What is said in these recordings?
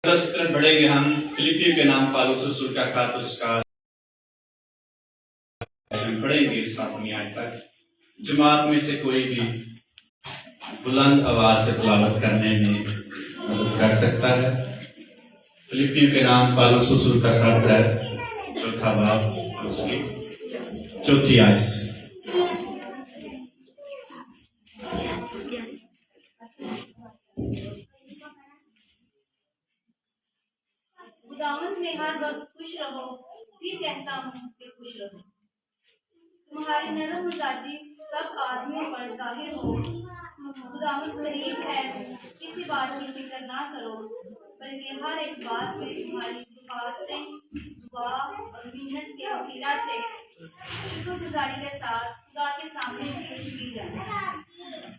10 की तरफ बढ़ेंगे हम। फिलिपियों के नाम पौलुस रसूल का खत उसका हम पढ़ेंगे 7वीं आयत तक। जमात में से कोई भी बुलंद आवाज से तिलावत करने में मदद कर सकता है। फिलिपियों के नाम पौलुस रसूल का खत है, 4 बाब और उसकी 4 आयत। खुदावंद में हर वक्त खुश रहो। फिर कहता हूँ कि खुश रहो। तुम्हारी नरम मिजाजी सब आदमियों पर जाहिर हो। खुदावंद करीब है, किसी बात की फिक्र ना करो, बल्कि हर एक बात में तुम्हारी दरख्वास्तें दुआ और मिन्नत के वसीला से शुक्रगुजारी के साथ खुदा के सामने पेश की जाए।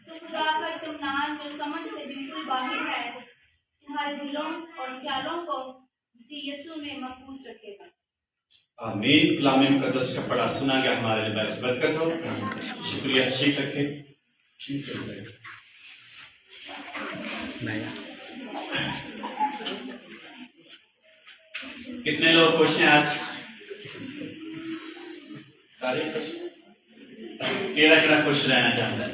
तो खुदा का इत्मीनान जो समझ से बिल्कुल बाहर है, तुम्हारे दिलों और ख्यालों को यीशु में महफूज रखेगा। आमीन। कलाम मुकद्दस का पढ़ा सुना गया, हमारे लिए बस बरकत हो। शुक्रिया, ठीक रखे। कितने लोग खुश हैं आज? सारे खुश? केड़ा केड़ा खुश रहना चाहता है?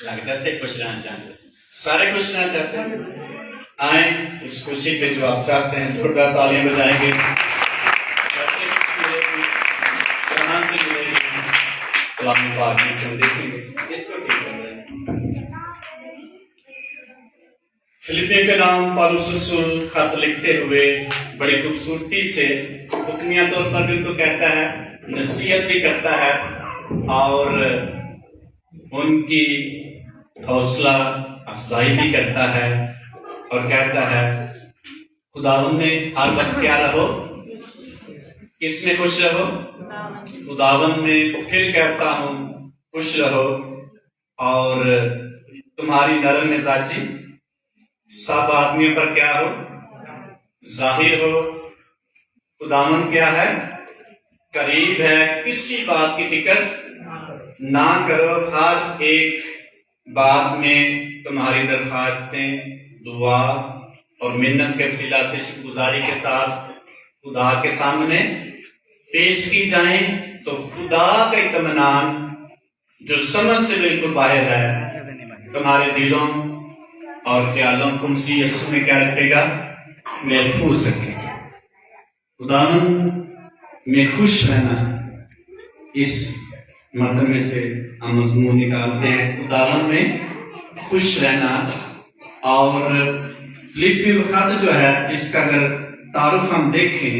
लगता है खुश रहना चाहते हैं। सारे खुश रहना चाहते हैं। आए इस खुशी पे जो आप चाहते हैं, जोरदार तालियां बजाएंगे। कैसे खुशी मिलेगी, कहां से मिलेगी, कलाम पाक में से हम देखेंगे। इसको ठीक कर रहे हैं। फिलिपियों के नाम पौलुस रसूल खत लिखते हुए बड़ी खूबसूरती से हुक्मिया तौर पर भी उनको कहता है, नसीहत भी करता है और उनकी हौसला अफजाई भी करता है और कहता है खुदावंद में हर वक्त क्या रहो, किसमें खुश रहो? खुदावंद में। फिर कहता हूं खुश रहो और तुम्हारी नरम मिजाजी सब आदमियों पर क्या हो, जाहिर हो। खुदावंद क्या है? करीब है, किसी बात की फिक्र ना करो, हर एक बात में तुम्हारी दरख्वास्तें दुआ और मिन्नत के वसीला से शुक्रगुजारी के साथ खुदा के सामने पेश की जाएं। तो खुदा का इत्मीनान जो समझ से बिल्कुल बाहर है, तुम्हारे दिलों और ख्यालों को मसीह यीशु में क्या रखेगा? महफूज रखेगा। खुदावंद में खुश रहना, इस मतलब में से हम मजमून निकालते हैं, खुदावंद में खुश रहना। और फिलिपियों का खत जो है, इसका अगर तारुफ हम देखें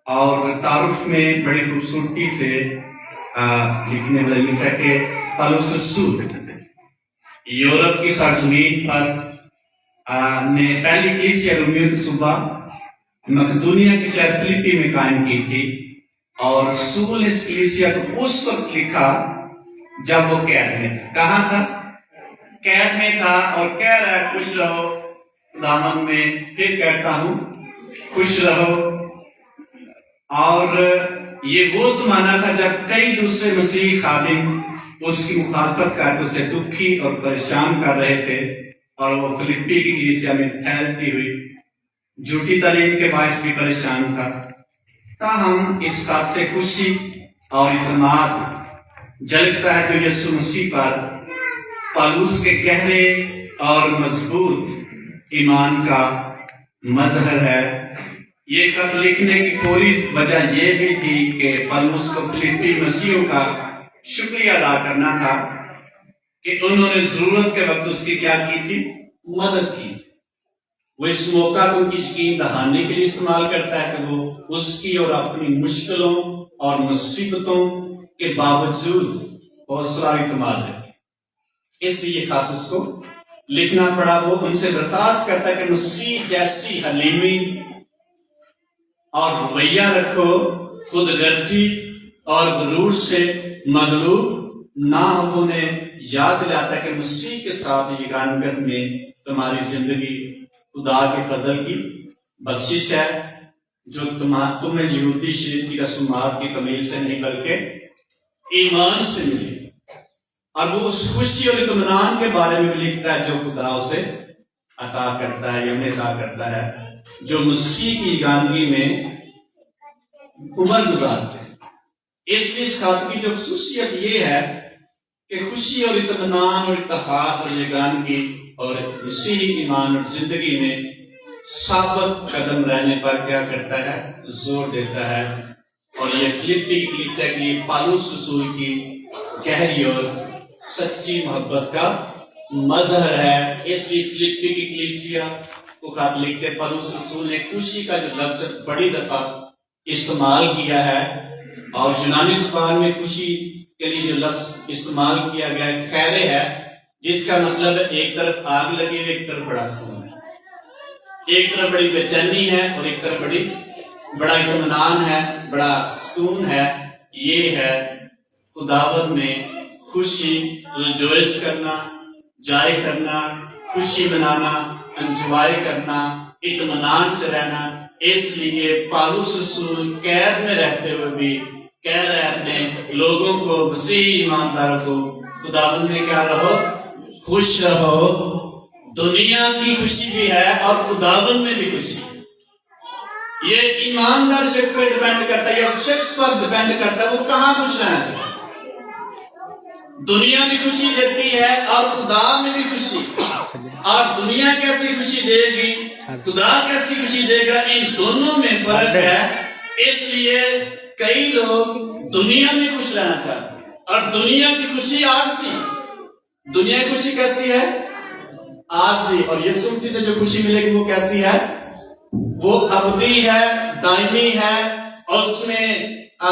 और तारुफ में बड़ी खूबसूरती से लिखने वाले लिखा कि पौलुस रसूल यूरोप की सरजमीन पर ने पहली कलीसिया रोमियो की सूबा मकदूनिया की शहर फिलिपी में कायम की थी और रसूल इस कलीसिया को उस वक्त लिखा जब वो कैद में था। कहाँ था? कैद में था और कह रहा है खुश रहो खुदावंद में। फिर कहता हूं खुश रहो। और ये वो जमाना था जब कई दूसरे मसीही खादिम उसकी मुखालफत करके उसे दुखी और परेशान कर रहे थे और वो फिलिप्पी की कलीसिया में फैलती हुई झूठी तालीम के बायस भी परेशान था। ताहम इस बात से खुशी और इत्मीनान झलकता है जो यीशु मसीह पर पौलुस के गहरे और मजबूत ईमान का मजहर है। ये खत लिखने की फौरी वजह यह भी थी कि पौलुस को फिलिप्पी मसीहियों का शुक्रिया अदा करना था कि उन्होंने जरूरत के वक्त उसकी क्या की थी? मदद की। वो इस मौका को उनकी यकीन दहाने के लिए इस्तेमाल करता है कि वो उसकी और अपनी मुश्किलों और मुसीबतों के बावजूद हौसला इत्मीनान रखे। इसलिए खत उसको लिखना पड़ा। वो उनसे दरखास्त करता है कि मसीह जैसी हलीमी और रवैया रखो, खुद गर्जी और गुरूर से मगलूब ना हो। उन्हें याद दिलाता है कि मसीह के साथ यगानगत में तुम्हारी जिंदगी खुदा के फजल की बख्शिश है जो तुम्हें यहूदी शरीयत की रसूमात की तमील से नहीं बल्कि ईमान से मिली। और वो उस खुशी और इत्मीनान के बारे में भी लिखता है जो खुदा उसे عطا کرتا ہے، ہمیں عطا کرتا ہے، جو مسیح کی یگانگی میں عمر گزارتے ہیں۔ اس خط کی جو خصوصیت یہ ہے کہ خوشی اور اطمینان اور اتحاد اور یگانگی اور مسیحی ایمان اور زندگی میں ثابت قدم رہنے پر کیا کرتا ہے؟ زور دیتا ہے۔ اور یہ فلپی کی کلیسیا کے لیے پالوس رسول کی گہری اور سچی محبت کا مظہر ہے۔ اس لیے فلپی کی کلیسیا کو خط لکھتے پالوس رسول نے خوشی کا جو لفظ بڑی دفعہ استعمال کیا ہے، اور یونانی زبان میں خوشی کے لیے جو لفظ استعمال کیا گیا ہے خیرے ہے، جس کا مطلب ہے ایک طرف آگ لگی ہے، ایک طرف بڑا سکون ہے، ایک طرف بڑی بے چینی ہے اور ایک طرف بڑا اطمینان ہے، بڑا سکون ہے۔ یہ ہے خداوند میں خوشی، ریجوائس کرنا، جائے کرنا، خوشی منانا، انجوائے کرنا، اطمینان سے رہنا۔ اس لیے پالوس رسول قید میں رہتے ہوئے بھی کہہ رہے ہیں اپنے لوگوں کو، مسیحی ایمانداروں کو، خداوند میں کیا رہو؟ خوش رہو۔ دنیا کی خوشی بھی ہے اور خداوند میں بھی خوشی ہے۔ یہ ایماندار شخص پر ڈیپینڈ کرتا ہے، یا شخص پر ڈیپینڈ کرتا ہے وہ کہاں خوش رہنا چاہتا ہے۔ دنیا بھی خوشی دیتی ہے اور خدا میں بھی خوشی، اور دنیا کیسی خوشی دے گی، خدا کیسی خوشی دے گا، ان دونوں میں فرق ہے۔ اس لیے کئی لوگ دنیا میں خوش رہنا چاہتے ہیں، اور دنیا کی خوشی عارضی۔ دنیا کی خوشی کیسی ہے؟ عارضی۔ اور یسوع مسیح سے جو خوشی ملے گی وہ کیسی ہے؟ وہ ابدی ہے، دائمی ہے، اس میں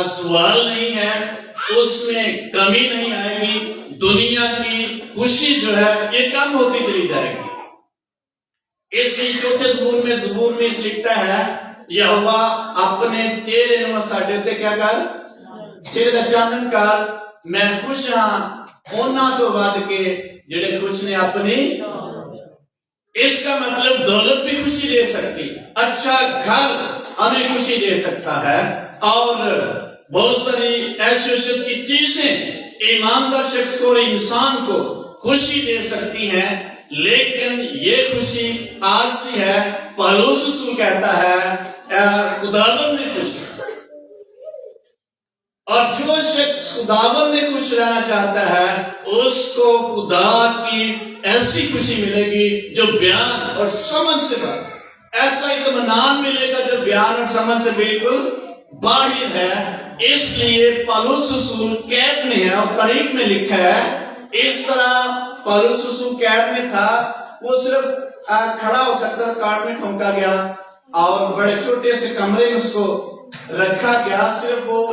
زوال نہیں ہے، اس میں کمی نہیں آئے گی۔ دنیا کی خوشی جو ہے یہ کم ہوتی چلی جائے گی۔ اس لیے چوتھے زبور میں اس لکھتا ہے، یہوہ اپنے چہرے نو ساڈے تے کیا کر؟ چہرے دا چانن کر۔ میں خوش ہاں انہاں تو ود کے جڑے خوش نے اپنی۔ اس کا مطلب دولت بھی خوشی دے سکتی، اچھا گھر ہمیں خوشی دے سکتا ہے، اور بہت ساری ایسی کی چیزیں ایماندار شخص کو اور انسان کو خوشی دے سکتی ہیں، لیکن یہ خوشی عارضی ہے۔ پالوس رسول کہتا ہے خداوند میں خوش ہے، اور جو شخص خداوند میں خوش رہنا چاہتا ہے اس کو خدا کی ایسی خوشی ملے گی جو بیان اور سمجھ سے باہر، ایسا اطمینان ملے گا جو بیان اور سمجھ سے بالکل باہر ہے۔ اس لیے پالوس رسول قید میں ہے، اور تاریخ میں لکھا ہے اس طرح پالوس رسول قید میں تھا، وہ صرف کھڑا ہو سکتا تھا، کارٹ میں ٹھونکا گیا اور بڑے چھوٹے سے کمرے میں اس کو رکھا گیا، صرف وہ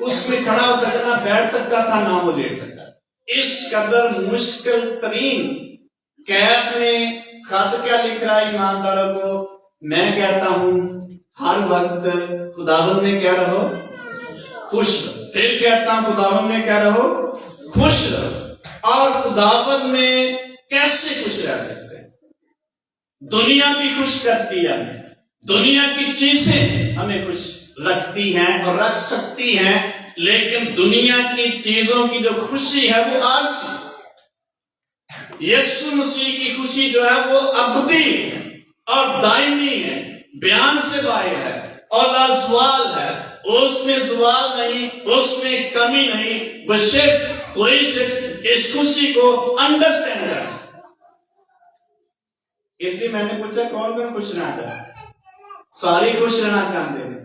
اس میں کھڑا ہو سکتا، نہ بیٹھ سکتا تھا نہ وہ لیٹ سکتا۔ اس قدر مشکل ترین قید میں خط کیا لکھ رہا ہے ایمانداروں کو؟ میں کہتا ہوں ہر وقت خداوند میں کیا رہو؟ خوش رہو۔ پھر کہتا ہوں خداوند میں کیا رہو؟ خوش رہو۔ اور خداوند میں کیسے خوش رہ سکتے ہیں؟ دنیا بھی خوش کرتی ہے ہمیں، دنیا کی چیزیں ہمیں خوش رکھتی ہیں اور رکھ سکتی ہیں، لیکن دنیا کی چیزوں کی جو خوشی ہے وہ عارضی۔ یسوع مسیح کی خوشی جو ہے وہ ابدی اور دائمی ہے، بیان سے باہر ہے اور لازوال ہے، اس میں زوال نہیں، اس میں کمی نہیں، بشرط کوئی شخص اس خوشی کو انڈرسٹینڈ کر سکے۔ اس لیے میں نے پوچھا کون کون خوش رہنا چاہتا ہے؟ ساری خوش رہنا چاہتے ہیں،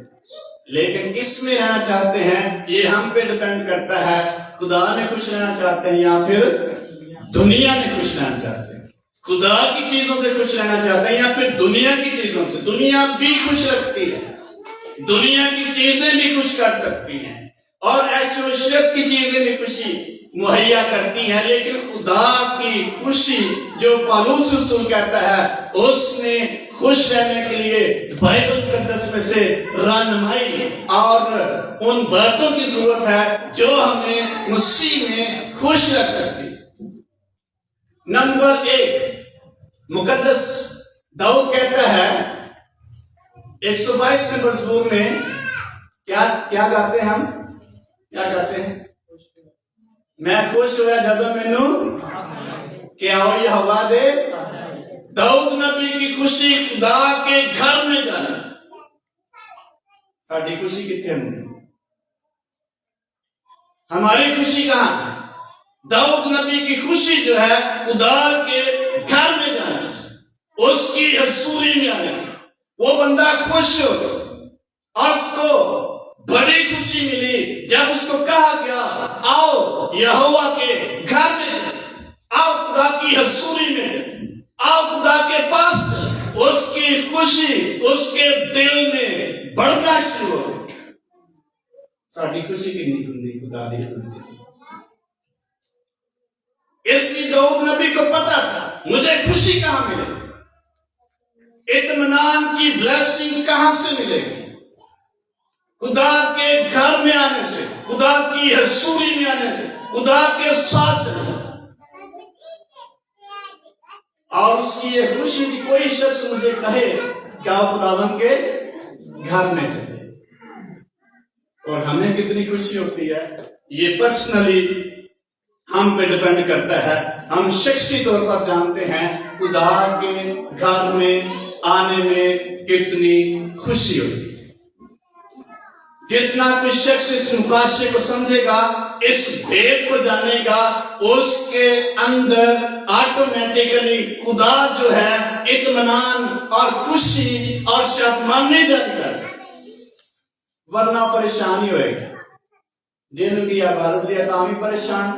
لیکن کس میں رہنا چاہتے ہیں یہ ہم پہ ڈیپینڈ کرتا ہے۔ خدا میں خوش رہنا چاہتے ہیں یا پھر دنیا میں خوش رہنا چاہتے ہیں؟ خدا کی چیزوں سے خوش رہنا چاہتے ہیں یا پھر دنیا کی چیزوں سے؟ دنیا بھی خوش رکھتی ہے، دنیا کی چیزیں بھی خوش کر سکتی ہیں، اور عیش و عشرت کی چیزیں بھی خوشی مہیا کرتی ہیں، لیکن خدا کی خوشی جو پالوس رسول کہتا ہے اس میں خوش رہنے کے لیے بائبل مقدس میں سے رہنمائی اور ان باتوں کی ضرورت ہے جو ہمیں مسیح میں خوش رکھ سکتی۔ نمبر 1، مقدس داؤد کہتا ہے 122 نمبر مزمور میں کیا گاتے ہیں ہم؟ کیا گاتے ہیں؟ میں خوش ہویا جدوں مینوں کیا ہوئی ہوا دے दाऊद नबी की खुशी खुदा के घर में जाना। साड़ी खुशी कितने होंगी? हमारी खुशी कहां है? दाऊद नबी की खुशी जो है खुदा के घर में जाने से, उसकी हसूरी में आने से वो बंदा खुश हो। और उसको बड़ी खुशी मिली जब उसको कहा गया आओ यहोवा के घर में चले, आओ खुदा की हसूरी में चले, आओ खुदा के पास चले। उसकी खुशी उसके दिल में बढ़ना शुरू हो। साड़ी खुशी कितनी होंगी खुदा दी हजूरी से? इसलिए दाऊद नबी को पता था मुझे खुशी कहां मिलेगी, इत्मीनान की ब्लेसिंग कहां से मिलेगी? खुदा के घर में आने से, खुदा की हसूरी में आने से, खुदा के साथ चलना। और उसकी ये खुशी थी, कोई शख्स मुझे कहे कि आप खुदावन के घर में चले। और हमें कितनी खुशी होती है ये पर्सनली हम पे डिपेंड करता है। हम शख्सी तौर पर जानते हैं खुदा के घर में आने में कितनी खुशी होती है। जितना कोई शख्स इस मुकाशे को समझेगा, इस भेद को जानेगा, उसके अंदर ऑटोमेटिकली खुदा जो है इत्मीनान और खुशी और शादमानी जाएगा, वरना परेशानी होएगी। जिनकी इबादत लिया तामी परेशान,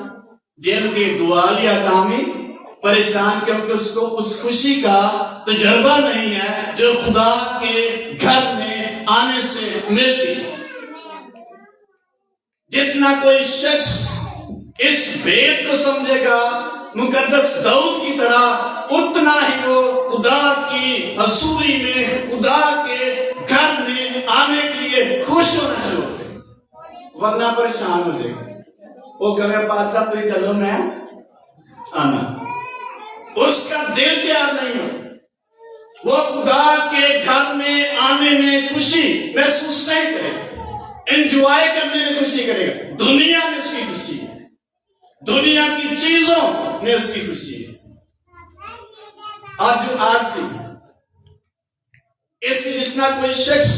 जिनकी दुआ लिया तामी परेशान, क्योंकि उसको उस खुशी का तजुर्बा नहीं है जो खुदा के घर में आने से मिलती है। जितना कोई शख्स इस भेद को समझेगा मुकद्दस दाऊद की तरह, उतना ही वो खुदा की हसूरी में, खुदा के घर में आने के लिए खुश होना शुरू हो जाएगा, वरना परेशान हो जाएगा। वो कहे बादशाह तो चलो मैं आना, उसका दिल तैयार नहीं हो। वो खुदा के घर में आने में खुशी महसूस नहीं करेगा, एंजॉय करने में खुशी करेगा। दुनिया में उसकी खुशी है, दुनिया की चीजों में उसकी खुशी है। और जो आज से इसलिए जितना कोई शख्स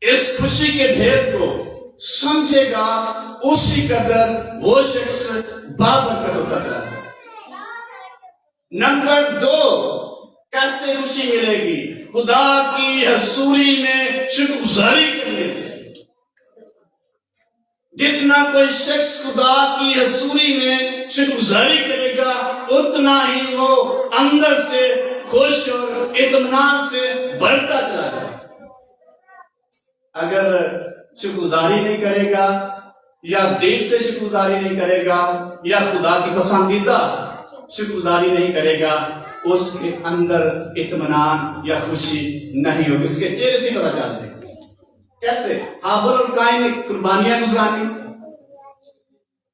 इस खुशी के भेद को समझेगा, उसी कदर वो शख्स बाबरकत होता चला जाएगा। नंबर 2, कैसे खुशी मिलेगी? खुदा की हसूरी में शुक्रगुजारी करने से। जितना कोई शख्स खुदा की हसूरी में शुक्रगुजारी करेगा, उतना ही वो अंदर से खुश और इत्मीनान से बढ़ता चला जाएगा। अगर शुक्रगुजारी नहीं करेगा, या दिल से शुक्रगुजारी नहीं करेगा, या खुदा की पसंदीदा शुक्रगुजारी नहीं करेगा, उसके अंदर इत्मीनान या खुशी नहीं होगी। उसके चेहरे से पता चलता है। कैसे? हाबिल और काइन ने कुर्बानियां गुजरानी,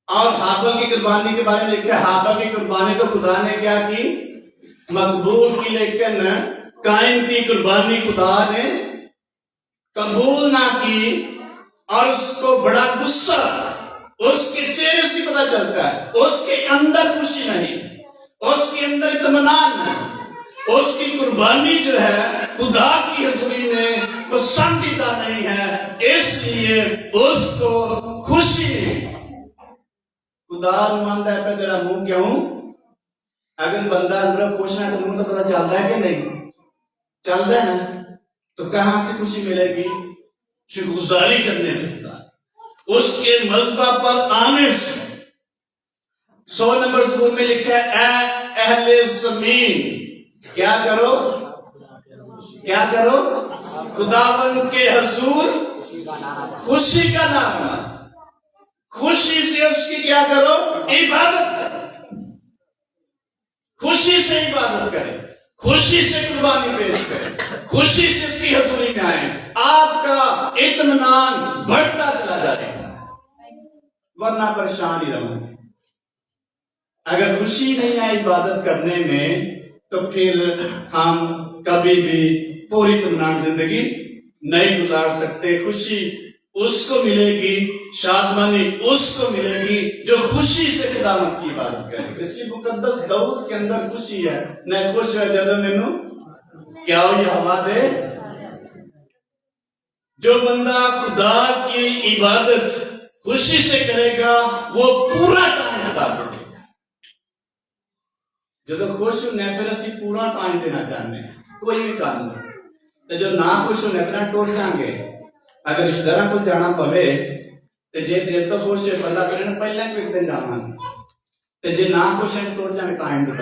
और हाबिल की कुर्बानी के बारे में लिखा है हाबिल की कुर्बानी तो खुदा ने क्या की? मकबूल की, लेकिन काइन की कुर्बानी खुदा ने कबूल ना की, और उसको बड़ा गुस्सा। उसके चेहरे से पता चलता है उसके अंदर खुशी नहीं, उसके अंदर इत्मीनान नहीं। उसकी कुर्बानी जो है खुदा की हजूरी में पसंदीदा नहीं है, इसलिए उसको खुशी नहीं। खुदा मानता है तेरा मुंह क्यों? अगर बंदा अंदर खुश है तो मुंह तो पता चलता है कि नहीं चलता है ना? तो कहां से खुशी मिलेगी? शुक्रगुजारी करने से, खुदा उसके मज़बा पर आने से। 100 नंबर ज़बूर में लिखा है, ऐ अहले ज़मीन क्या करो? क्या करो? खुदावंद के हजूर खुशी का नाम, खुशी से उसकी क्या करो? इबादत करो। खुशी से इबादत करें, खुशी से कुर्बानी पेश करें, खुशी से उसकी हजूरी में आए। आपका इत्मीनान बढ़ता चला जाएगा, वरना परेशान ही रहेंगे। अगर खुशी नहीं है इबादत करने में, तो फिर हम कभी भी पूरी इत्मीनान जिंदगी नहीं गुजार सकते। खुशी اس کو ملے گی، شادمانی اس کو ملے گی جو خوشی سے خداوند کی عبادت کرے گی۔ اس لیے مقدس داؤد کے اندر خوشی ہے، میں خوش ہو جب مینوں کیا ہو یہ ہوا دے۔ جو بندہ خدا کی عبادت خوشی سے کرے گا وہ پورا ٹائم خدا کو دے گا۔ جب خوش ہونے پھر اسی پورا ٹائم دینا چاہتے ہیں کوئی بھی کام ہو، تو جو نہ خوش ہونے پھر ٹوٹ جائیں گے۔ اگر رشتہ داراں کول جانا پوے تے جے دل تو خوش ہے بندہ کرن پہلے ایک دن جاواں گے، تے جے نہ خوش ہے ٹوٹ جائیں ٹائم ٹو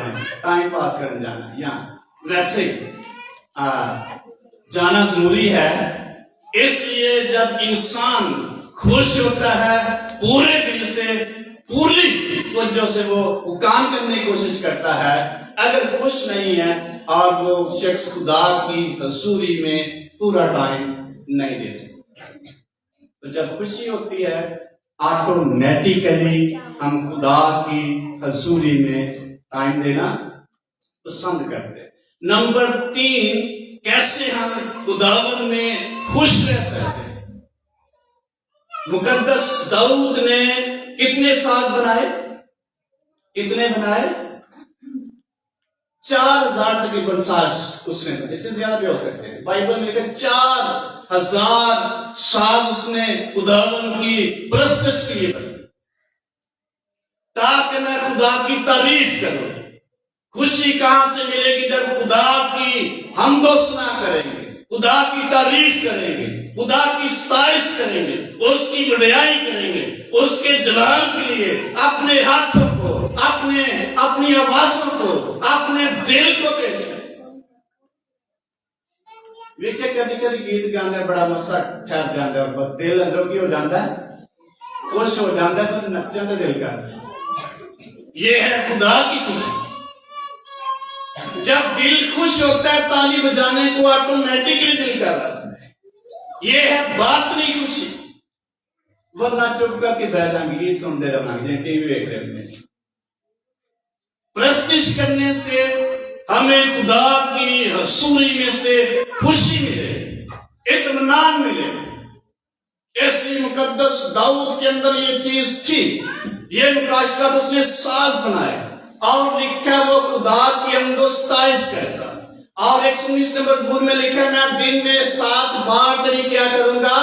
ٹائم پاس کرن جانا۔ یا ویسے جانا ضروری ہے، اس لیے جب انسان خوش ہوتا ہے پورے دل سے پوری توجہ سے وہ کام کرنے کی کوشش کرتا ہے۔ اگر خوش نہیں ہے اور وہ شخص خدا کی حضوری میں پورا ٹائم نہیں دے سکتا۔ تو جب خوشی ہوتی ہے آٹومیٹیکلی ہم خدا کی حضوری میں ٹائم دینا پسند کرتے ہیں۔ نمبر 3، کیسے ہم خداوند میں خوش رہ سکتے ہیں؟ مقدس داؤد نے کتنے ساز بنائے؟ کتنے بنائے؟ 4000 تقریباً ساز اس نے بنائے، اس سے زیادہ بھی ہو سکتے ہیں۔ بائبل میں لکھا 4000 ساز اس نے خداوند کی پرستش کے لیے بنائے تاکہ میں خدا کی تعریف کروں۔ خوشی کہاں سے ملے گی؟ جب خدا کی حمد و ثنا کریں گے، خدا کی تعریف کریں گے، خدا کی ستائش کریں گے، اس کی بڑائی کریں گے، اس کے جلال کے لیے اپنے ہاتھوں کو، اپنی آوازوں کو، اپنے دل کو پیش کریں۔ ویکھے کدی کدی گیت گانا بڑا مسا ٹھہر جاتا ہے اور دل اندروں کی ہو جاتا ہے، خوش ہو جاتا ہے تو نچن کا دل کرتا ہے۔ یہ ہے خدا کی خوشی۔ جب دل خوش ہوتا ہے تالی بجانے کو آٹومیٹکلی دل کر رہا ہے، یہ ہے باطنی خوشی۔ ورنہ چپ کر کے بیٹھ جائیں گے، گیت سنتے رہیں گے، ٹی وی دیکھ رہے ہیں۔ پرستش کرنے سے ہمیں خدا کی حضوری میں سے خوشی ملے، اطمینان ملے۔ اس لیے مقدس داؤد کے اندر یہ چیز تھی، یہ مقاشرت اس نے ساز بنائے اور لکھا وہ خدا کی حمد و ستائش کرتا۔ اور 119 نمبر مزمور میں لکھا ہے میں دن میں 7 بار تیری کیا کروں گا؟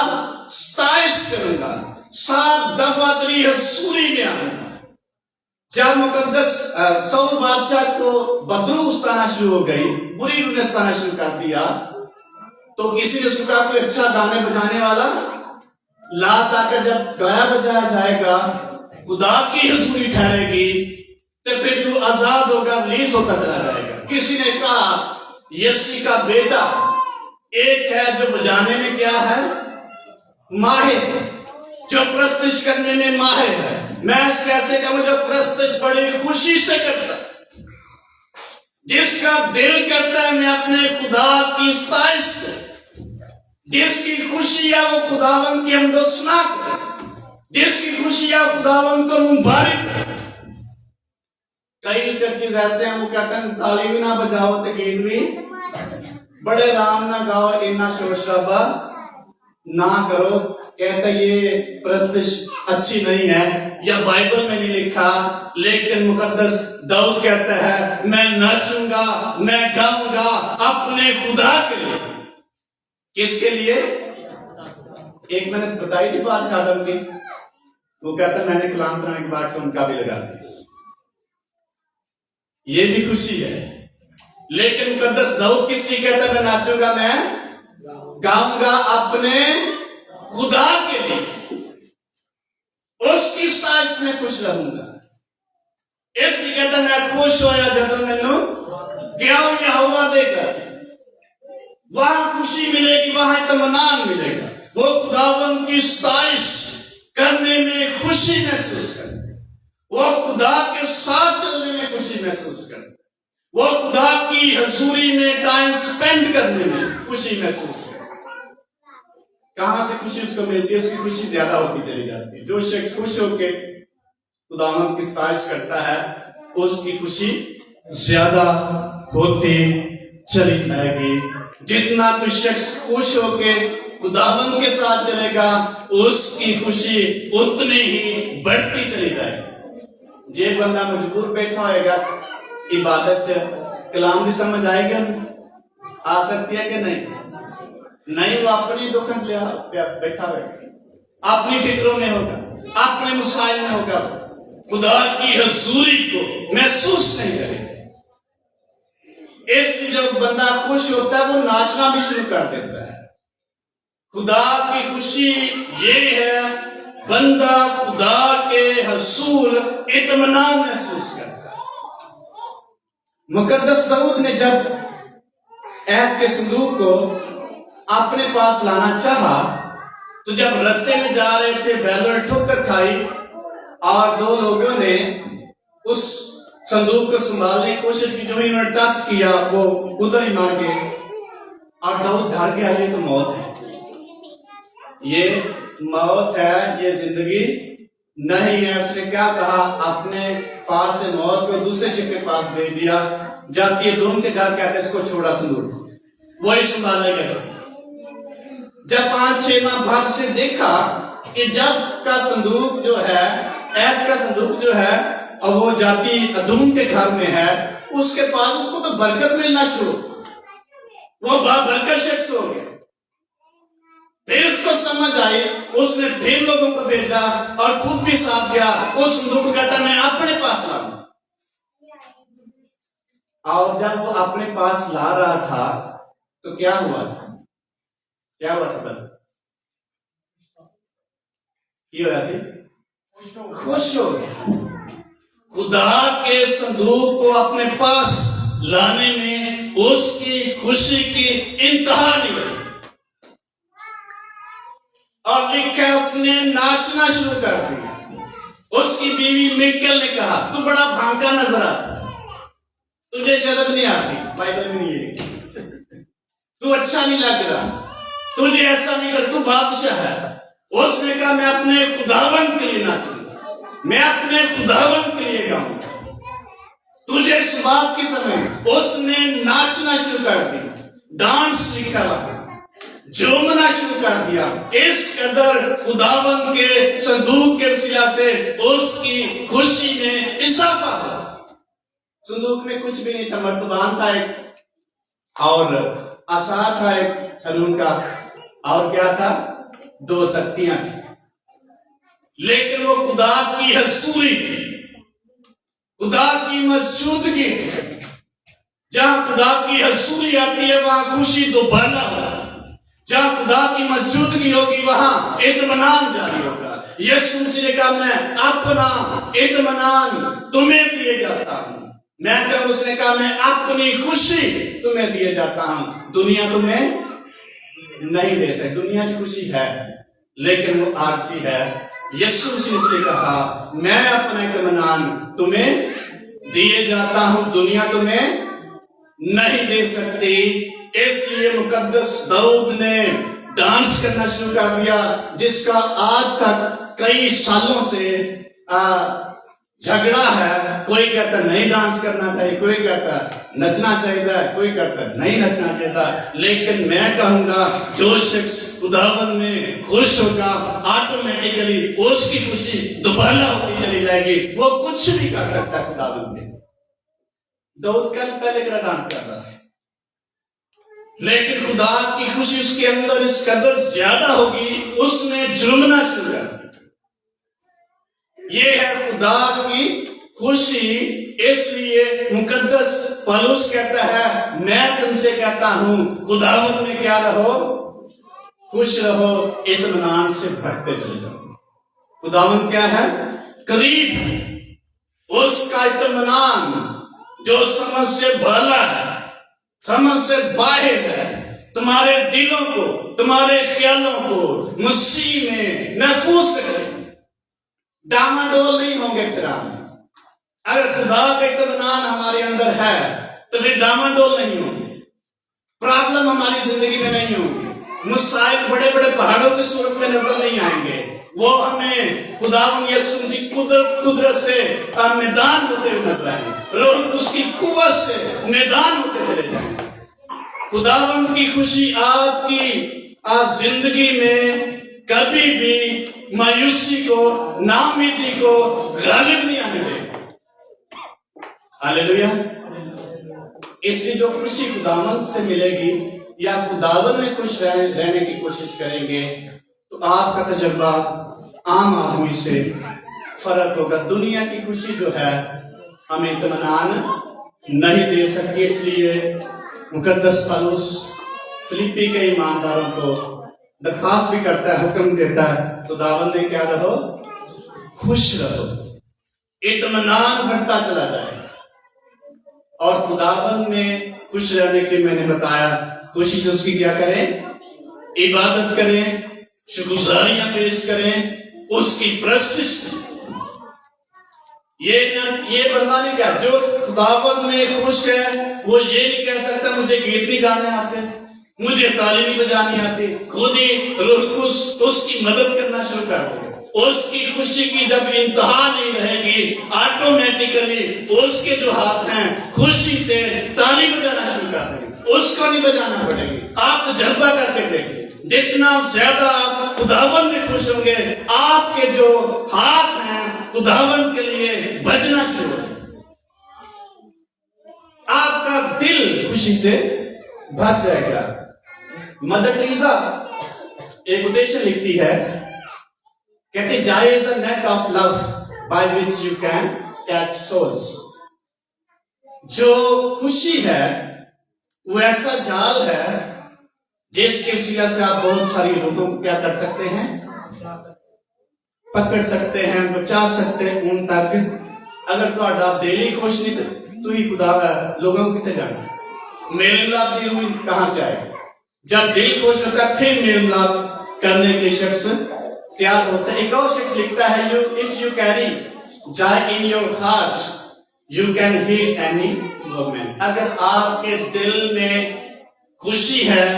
ستائش کروں گا، 7 دفعہ تیری حضوری میں آؤں گا۔ جب مقدس سول بادشاہ کو بدرو استانا شروع ہو گئی، بری روح نے استانا شروع کر دیا، تو کسی نے اس کو کہا کوئی اچھا گانے بجانے والا لا، تاکہ جب گایا بجایا جائے گا خدا کی حضوری ٹھہرے گی تو پھر تو آزاد ہوگا، ریلیز ہوتا چلا جائے گا۔ کسی نے کہا یسی کا بیٹا ایک ہے جو بجانے میں کیا ہے؟ ماہر، جو پرستش کرنے میں ماہر ہے۔ میں اس کیسے کہوں جو پرستش بڑی خوشی سے کرتا ہے، جس کا دل کرتا ہے میں اپنے خدا کی ستائش کروں، جس کی خوشی ہے وہ خداوند کی حمد و ثنا کرے، جس کی خوشی ہے خداوند کو مبارک کرے۔ کئی چرچز ایسے ہیں وہ کہتے ہیں تالی بھی نہ بجاؤ تو گیت بھی بڑے رام نہ گاؤ، اتنا شور شرابہ نہ کرو، کہتا یہ پرستش اچھی نہیں ہے، یا بائبل میں نہیں لکھا، لیکن مقدس داؤد کہتا ہے میں ناچوں گا، میں گاؤں گا اپنے خدا کے لیے۔ کس کے لیے؟ ایک میں نے بتائی تھی بات خادم کی، وہ کہتا ہے میں نے کلام سنانے کے بعد تو ان کا بھی لگا دیا، یہ بھی خوشی ہے۔ لیکن مقدس داؤد کس لیے کہتا ہے میں ناچوں گا، میں گاؤں گا اپنے خدا کے لیے، اس کی ستائش میں خوش رہوں گا۔ اس لیے کہتا ہے میں خوش ہویا جب مینوں کیا یہوہ دے کر، وہاں خوشی ملے گی، وہاں اطمینان ملے گا۔ وہ خداوند کی ستائش کرنے میں خوشی محسوس کرتے، وہ خدا کے ساتھ چلنے میں خوشی محسوس کرتے، وہ خدا کی حضوری میں ٹائم سپینڈ کرنے میں خوشی محسوس کرتے۔ کہاں سے خوشی اس کو ملتی ہے؟ اس کی خوشی زیادہ ہوتی چلی جاتی ہے۔ جو شخص خوش ہو کے خداوند کی ستائش کرتا ہے اس کی خوشی زیادہ ہوتی چلی جائے گی۔ جتنا تو شخص خوش ہو کے खुदावंद के साथ चलेगा उसकी खुशी उतनी ही बढ़ती चली जाएगी। जे बंदा मजबूर बैठा होएगा इबादत से कलाम भी समझ आएगा, आ सकती है कि नहीं, वो अपनी दुख ले बैठा होगा, अपनी फिक्रों में होगा, अपने मसाइल में होगा, खुदा की हजूरी को महसूस नहीं करेगा। इसलिए जब बंदा खुश होता है वो नाचना भी शुरू कर देता है। खुदा की खुशी ये है, बंदा खुदा के हसूर इत्मीनान महसूस करता है। मुकद्दस दाऊद ने जब ऐद के संदूक को अपने पास लाना चाहा, तो जब रास्ते में जा रहे थे बैलों ने ठोकर खाई और दो लोगों ने उस संदूक को संभालने की कोशिश की, जो ही उन्होंने टच किया वो उधर ही मार गए और दाऊद डर गया, ये तो मौत है, ये मौत है, ये जिंदगी नहीं है। उसने क्या कहा, अपने पास से मौत को दूसरे शिप के पास भेज दिया, जाती है दोनों के घर, कहते इसको छोड़ा संदूक, वही संभालेगा। जब 5-6 माह बाद से देखा कि जब का संदूक जो है, ऐद का संदूक जो है, और वो जाती अदूम के घर में है, उसके पास उसको तो बरकत मिलना शुरू, वो बरकत शख्स हो गया। फिर उसको समझ आई, उसने फिर लोगों को भेजा और खुद भी साथ गया, उस संदूक को कहता मैं अपने पास लाऊं। और जब वो अपने पास ला रहा था तो क्या हुआ था, क्या हुआ था? ऐसे खुश हो गया। खुदा के संदूक को अपने पास लाने में उसकी खुशी की इंतहा नहीं रही, और लिखा उसने नाचना शुरू कर दिया। उसकी बीवी मिकल ने कहा तू बड़ा भांका नजर आता, तुझे शर्म नहीं आती, बाइबल में नहीं लिखा, तू अच्छा नहीं लग रहा, तुझे ऐसा नहीं कर, तू बादशाह है। उसने कहा मैं अपने खुदावंद के लिए नाचूंगा, मैं अपने खुदावंद के लिए गाऊंगा। तुझे इस बात की समझ, उसने नाचना शुरू कर दिया, डांस लिखा हुआ, झूमना शुरू कर दिया। इस कदर खुदावंद के संदूक के वसीला से उसकी खुशी में इजाफा हुआ। संदूक में कुछ भी नहीं था, मर्तबान था एक, और आसा था एक हारून का, और क्या था, 2 तख्तियां थी, लेकिन वो खुदा की हसूरी थी, खुदा की मौजूदगी थी। जहां खुदा की हसूरी आती है वहां खुशी दोबारा होगा, जहां खुदा की मौजूदगी होगी वहां इत्मीनान जारी होगा। यीशु मसीह ने कहा मैं अपना इत्मीनान तुम्हें दिए जाता हूं, मैं कब उसने कहा मैं अपनी खुशी तुम्हें दिए जाता हूं, दुनिया तुम्हें नहीं दे सकती। दुनिया की खुशी है लेकिन वो आरसी है। यीशु मसीह ने कहा मैं अपना इत्मीनान तुम्हें दिए जाता हूं, दुनिया तुम्हें नहीं दे सकती। इसलिए मुकद्दस दाऊद ने डांस करना शुरू कर दिया, जिसका आज तक कई सालों से झगड़ा है। कोई कहता नहीं डांस करना चाहिए, कोई कहता नचना चाहिए, कोई कहता नहीं नचना चाहिए। लेकिन मैं कहूंगा जो शख्स खुदावंद में खुश होगा ऑटोमेटिकली उसकी खुशी दोबारा होती चली जाएगी, वो कुछ भी कर सकता है खुदावंद में। दाऊद कल पहले का डांस कर रहा था, लेकिन खुदा की खुशी उसके अंदर इस कदर ज्यादा होगी, उसने झूमना शुरू कर दिया। ये है खुदा की खुशी। इसलिए मुकद्दस पौलुस कहता है मैं तुमसे कहता हूं खुदावंद में क्या रहो, खुश रहो, इत्मीनान से बढ़ते चले जाओ। खुदावंद क्या है, करीब। उसका इत्मीनान जो समझ से भला है, समझ से बाहर है, तुम्हारे दिलों को, तुम्हारे ख्यालों को मसीह में महफूज रखें, डामाडोल नहीं होंगे। फिर अगर खुदा का इत्मीनान हमारे अंदर है तो फिर डामाडोल नहीं होंगे, प्रॉब्लम हमारी जिंदगी में नहीं होंगी, मुसाइब बड़े बड़े पहाड़ों की सूरत में नजर नहीं आएंगे। वो हमें खुदावंद यीशु मसीह कुदरत से मैदान होते हुए नजर आएंगे, रोह उसकी कुव्वत से मैदान होते चले जाएंगे। खुदावंद की खुशी आपकी आज जिंदगी में कभी भी मायूसी को, नाउमीदी को गालिब नहीं आने देगा। हालेलुया। इसलिए जो खुशी खुदावंद से मिलेगी या खुदावंद में खुश रहने की कोशिश करेंगे तो आपका तजुर्बा आम आदमी से फर्क होगा। दुनिया की खुशी जो है हमें इत्मीनान नहीं दे सकती। इसलिए मुकद्दस पौलुस फिलिप्पी के ईमानदारों को दरखास्त भी करता है, हुक्म देता है, खुदावंद में क्या रहो, खुश रहो, इत्मीनान बढ़ता चला जाए। और खुदावंद में खुश रहने के मैंने बताया, खुशी से उसकी क्या करें, इबादत करें, शुक्रगुजारियां पेश करें, उसकी प्रशिश। ये बंदा नहीं क्या जो खुदावंद में खुश है वो ये नहीं कह सकता मुझे गीत नहीं गाने आते, मुझे ताली नहीं बजानी आती। खुद ही रूह कुद्स उसकी मदद करना शुरू कर दे। उसकी खुशी की जब इंतहा नहीं रहेगी, ऑटोमेटिकली उसके जो हाथ हैं खुशी से ताली बजाना शुरू कर देंगे, उसको नहीं बजाना पड़ेगी। आप तजुर्बा करके देखिए, जितना ज्यादा आप खुदावंद में खुश होंगे, आपके जो हाथ हैं खुदावंद के लिए बजना शुरू हो जाएंगे, आपका दिल खुशी से भर जाएगा। मदर टेरेसा एक कोटेशन लिखती है, कहती joy is a net of love by which you can catch souls. जो खुशी है वो ऐसा जाल है जिसके सिला से आप बहुत सारी लोगों को क्या कर सकते हैं, पकड़ सकते हैं, बचा सकते हैं उन तक। अगर ਤੁਹਾਡਾ दिल ही खुश नहीं तो ही खुदा लोगों को कितने जाना, मेल मिलाप की रूह कहां से आएगी। जब दिल खुश होता है फिर मेल मिलाप करने के शख्स तैयार होता है। एक और शख्स लिखता है, you if you carry joy in your heart you can heal any woman. अगर आपके दिल में खुशी है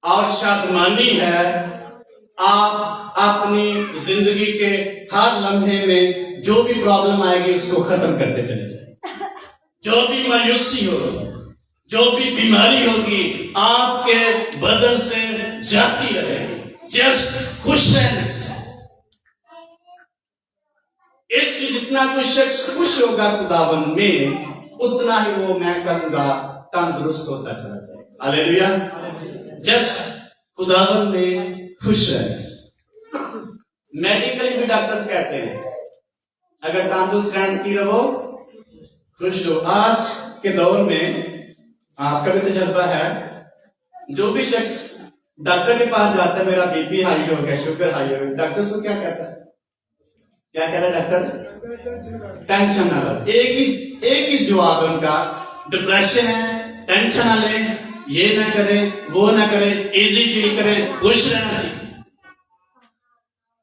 और शादमानी है, आप अपनी जिंदगी के हर लम्हे में जो भी प्रॉब्लम आएगी उसको खत्म करते चले जाए। जो भी मायूसी हो, जो भी बीमारी होगी आपके बदन से जाती रहेगी, जस्ट खुश रहने से। इसलिए जितना कोई शख्स खुश होगा खुदावंद में, उतना ही वो मैं कहूंगा तंदुरुस्त होता चला जाएगा। हालेलुया। जस्ट खुदावंद में खुश रहने से। मेडिकली भी डॉक्टर्स कहते हैं अगर तंदुरुस्त रहने की रहो, खुश रहो। आज के दौर में आपका भी तजुर्बा है, जो भी शख्स डॉक्टर के पास जाता है, मेरा बीपी हाई हो गया, शुगर हाई हो गया, डॉक्टर उसको क्या कहता है, क्या कह रहा है डॉक्टर, टेंशन ना लो। एक ही जवाब है उनका, डिप्रेशन है, टेंशन ना ले, ये ना करे, वो ना करे, इजी फील करे, खुश रहना सीखे।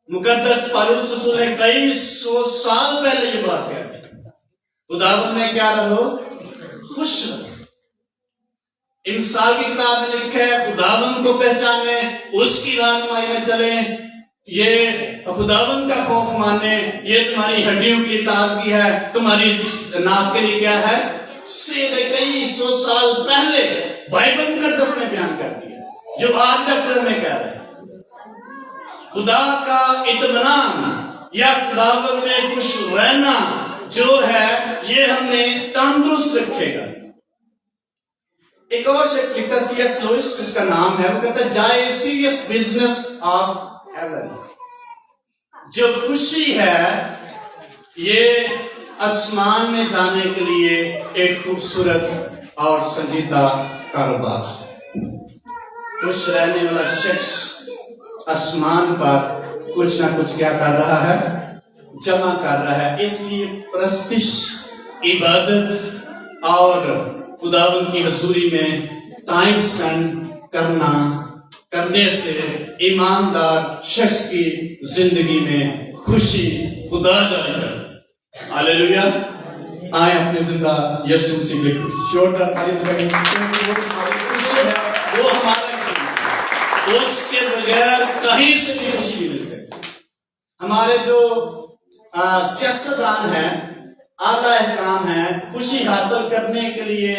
मुकद्दस पौलुस रसूल ने कई सौ साल पहले ये बात कही थी, खुदावंद में क्या रहो, खुश रहो। इंसान की किताब में लिखा है खुदावंद को पहचाने, उसकी रहनुमाई में चले, ये खुदावंद का खौफ माने, ये तुम्हारी हड्डियों की ताजगी है, तुम्हारी नाक के लिए क्या है, सीधे कई सौ साल पहले बाइबल मुकद्दस ने बयान कर दिया, जो आज डॉक्टर में कह रहे हैं। खुदा का इत्मीनान या खुदावंद में खुश रहना जो है, ये हमें तंदुरुस्त रखेगा। एक और शख्स लिखता, C.S. लुइस जिसका नाम है, वो कहता है जाए सीरियस बिजनेस ऑफ हेवन। जो खुशी है ये आसमान में जाने के लिए एक खूबसूरत और संजीदा कारोबार। खुश रहने वाला शख्स आसमान पर कुछ ना कुछ क्या कर रहा है, जमा कर रहा है। इसलिए प्रस्तिश, इबादत और खुदावंद की हजूरी में टाइम स्पेंड करने से ईमानदार शख्स की जिंदगी में खुशी खुदा जाएगा। हालेलुया। आए अपने जिंदा यीशु मसीह की जोरदार तारीफ करें, खुशी है वो हमारा, उसके बगैर कहीं से भी खुशी नहीं मिल सकती। हमारे जो सियासतदान हैं, आला इहकाम है, खुशी हासिल करने के लिए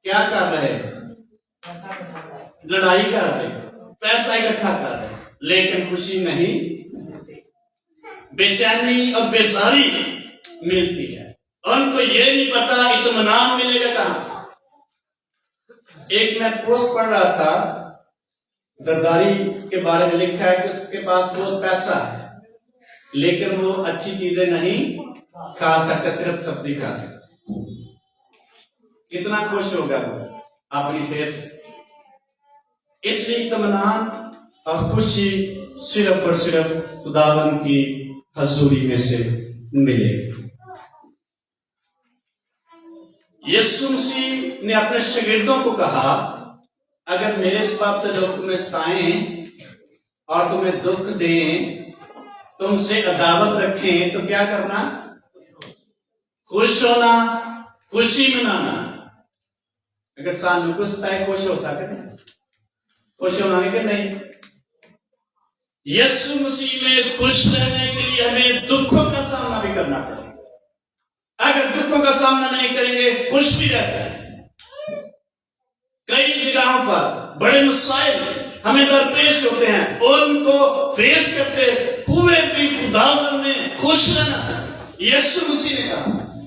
क्या कर रहे हैं, लड़ाई कर रहे हैं। पैसा इकट्ठा कर रहे हैं, लेकिन खुशी नहीं, बेचैनी और बेजारी मिलती है। उनको ये नहीं पता इत्मीनान मिलेगा कहां से। एक मैं पोस्ट पढ़ रहा था, जरदारी के बारे में लिखा है कि उसके पास बहुत पैसा है, लेकिन वो अच्छी चीजें नहीं खा सकता, सिर्फ सब्जी खा सकता। कितना खुश होगा वो अपनी सेहत से। इसलिए इत्मीनान और खुशी सिर्फ और सिर्फ खुदावन की हजूरी में से मिलेगी। यीशु मसीह ने अपने शागिर्दों को कहा, अगर मेरे सबब से लोग तुम्हें सताएं और तुम्हें दुख दें, तुमसे अदावत रखें, तो क्या करना? खुश होना, खुशी मनाना। अगर सानू को सताए खुश हो सकते, खुश होना कि नहीं? यीशु मसीह में खुश रहने के लिए हमें दुखों का सामना भी करना पड़ेगा। अगर दुखों का सामना नहीं करेंगे, खुश भी रह सकते। कई जगहों पर बड़े मसाइल हमें दरपेश होते हैं, उनको फेस करते हुए भी खुदावन में खुश रहना चाहिए। यीशु मसीह ने कहा,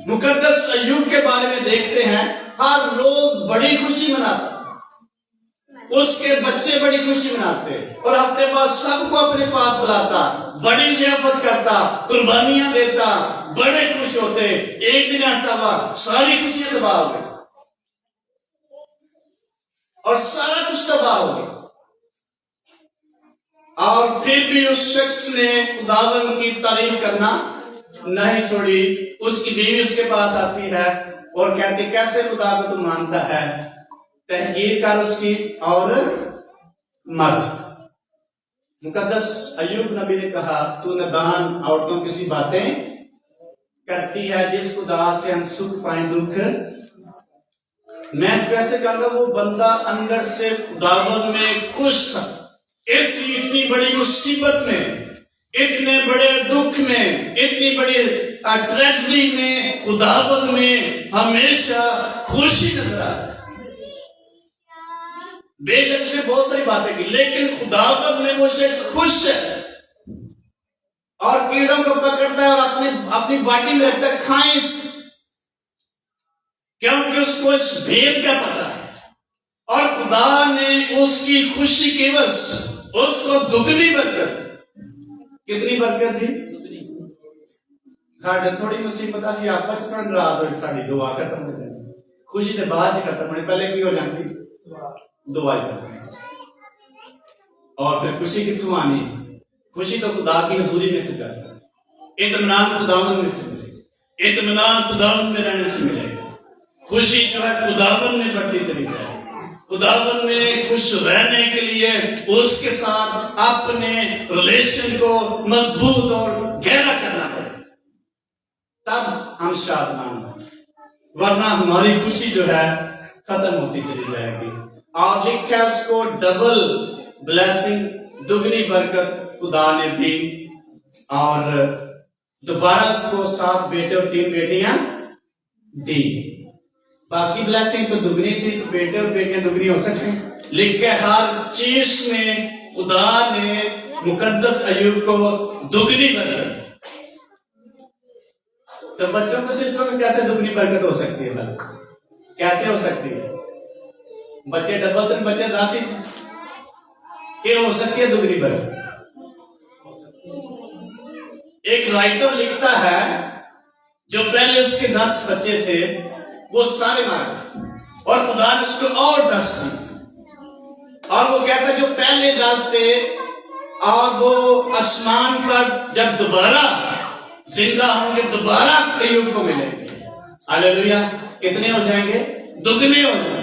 मुकद्दस अय्यूब के बारे में देखते हैं, हर रोज बड़ी खुशी मनाता, उसके बच्चे बड़ी खुशी मनाते और हफ्ते बाद सबको अपने पास बुलाता, बड़ी ज़ियाफत करता, कुर्बानियां देता, बड़े खुश होते। एक दिन ऐसा हुआ, सारी खुशियां तबाह हो गई और सारा कुछ तबाह हो गया। और फिर भी उस शख्स ने खुदावन की तारीफ करना नहीं छोड़ी। उसकी बीवी उसके पास आती है और कहती, कैसे खुदा को तू मानता है? तहकीर कर उसकी और मर जा। मुकद्दस अय्यूब नबी ने कहा, तू नदान औरतों की सी बातें करती है, जिस खुदा से हम सुख पाए दुख। मैं कैसे कहूंगा, वो बंदा अंदर से खुदावन में खुश था। इसलिए इतनी बड़ी मुसीबत में, इतने बड़े दुख में, इतनी बड़ी ट्रेजेडी में खुदावन में हमेशा खुशी नजर आती। बेशक उसने बहुत सारी बातें की, लेकिन खुदावन में वो शख्स खुश है और कीड़ों को पकड़ता है और अपनी बाटी में रखता है, खाएं इसको, क्योंकि उसको इस भेद का पता है। और खुदा ने उसकी खुशी के वश उसको दुगनी बरकत। कितनी बरकत दी? थोड़ी मुसीबत सी आपस में नाराज हो, साड़ी दुआ खत्म हो जाती, खुशी के बाद खत्म होने पहले की हो जाती, दुआ खत्म। और फिर खुशी कितों आनी? खुशी तो खुदा की हजूरी में से जाता, इत्मीनान खुदावन में से मिलेगा, इत्मीनान खुदावन में रहने से मिलेगा। खुशी जो है खुदावन में बढ़ती चली जाए। खुदावन में खुश रहने के लिए उसके साथ अपने रिलेशन को मजबूत और गहरा करना पड़ेगा, तब हम शादमान होंगे, वरना हमारी खुशी जो है खत्म होती चली जाएगी। और लिखा है उसको डबल ब्लेसिंग, दुगनी बरकत खुदा ने दी। और दोबारा उसको 7 बेटे और 3 बेटियां दी। बाकी ब्लेसिंग तो दुगनी थी, तो बेटे और बेटियां दुगनी हो सकते हैं। लिखा है हर चीज में खुदा ने मुकद्दस अय्यूब को दुगनी बरकत। तो बच्चों के सिलसिले में कैसे दुगनी बरकत हो सकती है? कैसे हो सकती है? बच्चे डबल दिन, बच्चे 10 ही क्या हो सकती है दुगनी बरकत? एक राइटर लिखता है, जो पहले उसके 10 बच्चे थे वो सारे मार गए और खुदा ने उसको और 10 दिए। और वो कहता है जो पहले 10 थे और वो आसमान पर जब दोबारा जिंदा होंगे, दोबारा अय्यूब को मिलेंगे। हालेलुया! कितने हो जाएंगे? दुगने हो जाएंगे।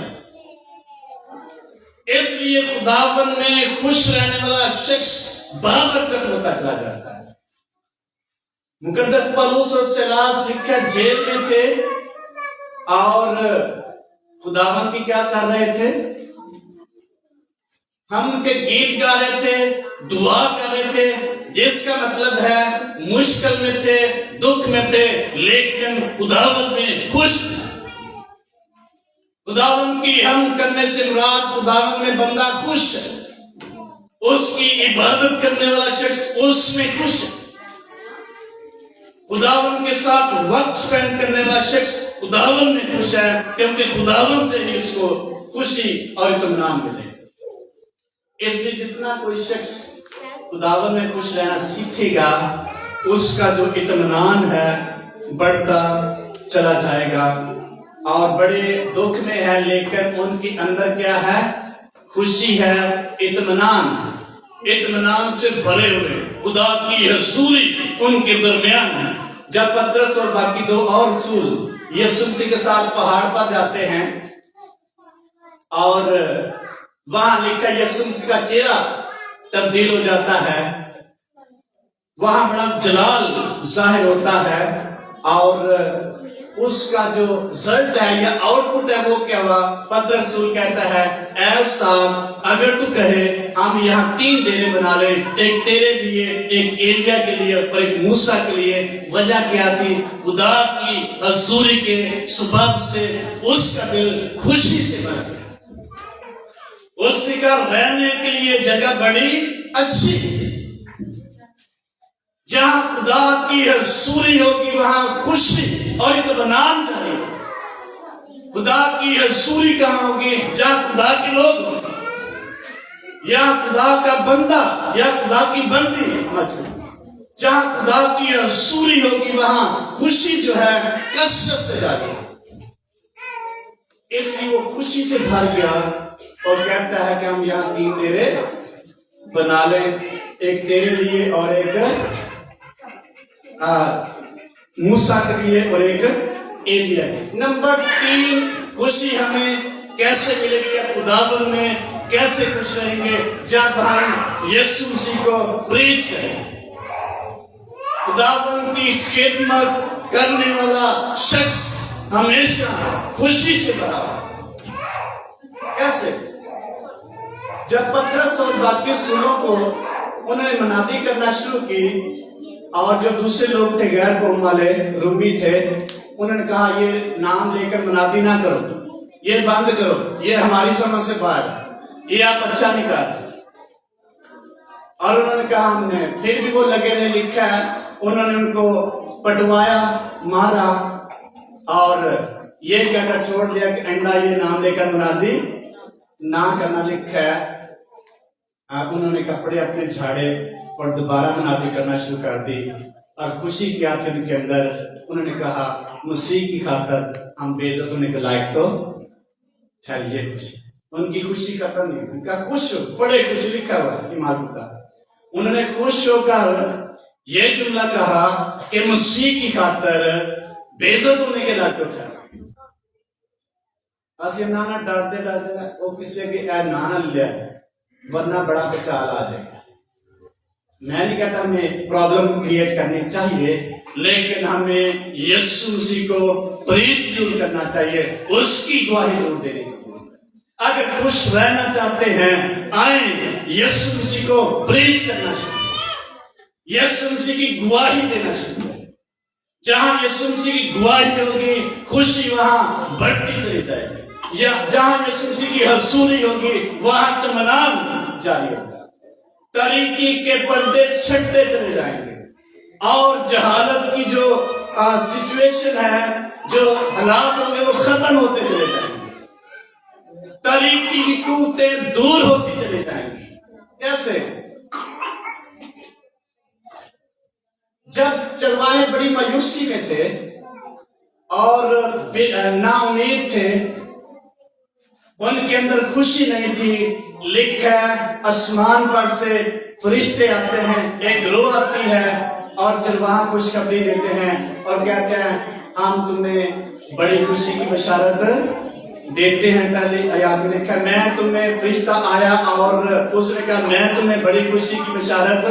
इसलिए खुदावन में खुश रहने वाला शख्स बाबरकत होता चला जाता है। मुकद्दस पौलुस और सिलास लिखा जेल में थे और खुदावन की क्या कर रहे थे? हम उनके गीत गा रहे थे, दुआ कर रहे थे, जिसका मतलब है मुश्किल में थे, दुख में थे, लेकिन खुदावन में खुश। खुदावन की हम करने से मुराद खुदावन में बंदा खुश है। اس کی عبادت کرنے والا شخص اس میں خوش ہے. خداوند کے ساتھ وقت سپینڈ کرنے والا شخص خداوند میں خوش ہے, کیونکہ خداوند سے ہی اس کو خوشی اور اطمینان ملے. اس لیے جتنا کوئی شخص خداوند میں خوش رہنا سیکھے گا, اس کا جو اطمینان ہے بڑھتا چلا جائے گا. اور بڑے دکھ میں ہے لیکن ان کے اندر کیا ہے؟ خوشی ہے, اطمینان سے بھرے ہوئے. خدا کی حضوری ان کے درمیان ہے. جب پترس اور باقی دو اور رسول یسوع مسیح کے ساتھ پہاڑ پر جاتے ہیں اور وہاں لکھا یسوع مسیح کا چہرہ تبدیل ہو جاتا ہے, وہاں بڑا جلال ظاہر ہوتا ہے, اور اس کا جو رزلٹ ہے یا آؤٹ پٹ ہے وہ کیا ہوا؟ پترس رسول کہتا ہے اے استاد اگر تو کہے ہم یہاں 3 ڈیرے بنا لیں, ایک تیرے لیے, ایک ایلیا کے لیے اور ایک موسیٰ کے لیے. وجہ کیا تھی؟ خدا کی حضوری کے سبب سے اس کا دل خوشی سے بھر گیا. اس نے کہا رہنے کے لیے جگہ بڑی اچھی, جہاں خدا کی حضوری ہوگی وہاں خوشی اور اطمینان چاہیے. خدا کی حضوری کہاں ہوگی؟ جہاں خدا کے لوگ ہوں, یا خدا کا بندہ یا خدا کی بندی, جہاں خدا کی حضوری ہوگی وہاں خوشی جو ہے کثرت سے جاری. اس لیے وہ خوشی سے بھر گیا اور کہتا ہے کہ ہم یہاں 3 ڈیرے بنا لیں, ایک تیرے لیے اور ایک موسیٰ کے لیے اور ایک ایلیا کے. نمبر 3, خوشی ہمیں کیسے ملے گی یا خداوند میں کیسے خوش رہیں گے؟ جب ہم یسوع مسیح کو پریچ کریں. خداوند کی خدمت کرنے والا شخص ہمیشہ خوشی سے بھرا ہوا. کیسے؟ جب پترس اور باقی رسولوں کو انہوں نے منادی کرنا شروع کی اور جو دوسرے لوگ تھے غیر قوم والے رومی تھے, انہوں نے کہا یہ نام لے کر منادی نہ کرو, یہ بند کرو, یہ ہماری سمجھ سے باہر, یہ آپ اچھا نہیں کر. اور انہوں نے کہا ہم نے, پھر بھی وہ لگے رہے. لکھا ہے انہوں نے ان کو پٹوایا, مارا اور یہ کہہ کر چھوڑ دیا کہ آئندہ یہ نام لے کر منادی نہ کرنا. لکھا ہے انہوں نے کپڑے اپنے جھاڑے اور دوبارہ منادی کرنا شروع کر دی اور خوشی کیا تھی ان کے اندر. انہوں نے کہا مسیح کی خاطر ہم بے عزت ہونے کے لائق تو ٹھہریے. خوشی, ان کی خوشی ختم نہیں. ان کا خوش ہو, بڑے خوش لکھا ہوا ایمان کا. انہوں نے خوش ہو کر یہ جملہ کہا کہ مسیح کی خاطر بے عزت ہونے کے لائق تو ٹھہرے. اسی نانا ڈرتے وہ کسی کے اے نانا لیا ورنہ بڑا بچال آ جائے گا. میں نہیں کہتا ہمیں پرابلم کریٹ کرنی چاہیے, لیکن ہمیں یسوع مسیح کو پریچ ضرور کرنا چاہیے, اس کی گواہی ضرور دینے کی ضرورت ہے. اگر خوش رہنا چاہتے ہیں آئیں یسوع مسیح کو پریچ کرنا شروع, یسوع مسیح کی گواہی دینا شروع کریں. جہاں یسوع مسیح کی گواہی ہوگی خوشی وہاں بڑھتی چلی جائے گی, یا جہاں یسوع مسیح کی حضوری ہوگی وہاں اطمینان جاری ہوگا. تاریکی کے پردے چھٹتے چلے جائیں گے اور جہالت کی جو سچویشن ہے, جو حالات ہوں گے وہ ختم ہوتے چلے جائیں گے. تاریکی کی قوتیں دور ہوتی چلی جائیں گی. کیسے؟ جب چرواہے بڑی مایوسی میں تھے اور نا امید تھے, ان کے اندر خوشی نہیں تھی. لکھا ہے آسمان پر سے فرشتے آتے ہیں, ایک گروہ آتی ہے اور چرواہا خوشخبری دیتے ہیں اور کہتے ہیں ہم تمہیں بڑی خوشی کی بشارت دیتے ہیں. پہلے آیات میں لکھا میں تمہیں فرشتہ آیا اور اس نے کہا میں تمہیں بڑی خوشی کی بشارت.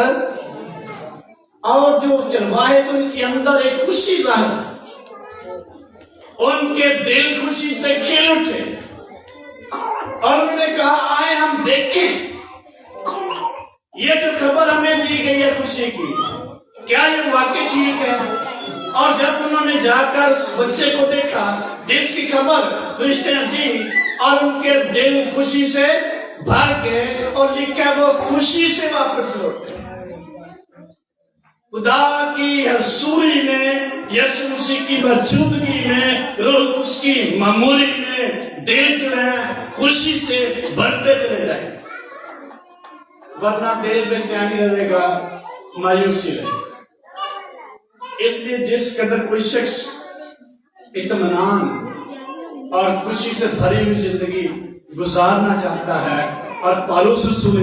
اور جو چرواہے تو ان کے اندر ایک خوشی ظاہر, ان کے دل خوشی سے کھل اٹھے اور انہوں نے کہا آئے ہم دیکھیں یہ جو خبر ہمیں دی گئی ہے خوشی کی, کیا یہ واقعی ٹھیک ہے. اور جب انہوں نے جا کر اس بچے کو دیکھا جس کی خبر فرشتے نے دی اور ان کے دل خوشی سے भर गए और लिखा वो खुशी से वापस लौटे। खुदा की हसूरी में, यीशु मसीह की मौजूदगी में, रोज उसकी मामूली में दिल जो है खुशी से भरते चले जाए, वरना दिल बेचैनी रहेगा, मायूसी रहेगी। इसलिए जिस कदर कोई शख्स इत्मीनान और खुशी से भरी हुई जिंदगी गुजारना चाहता है, और पौलुस रसूल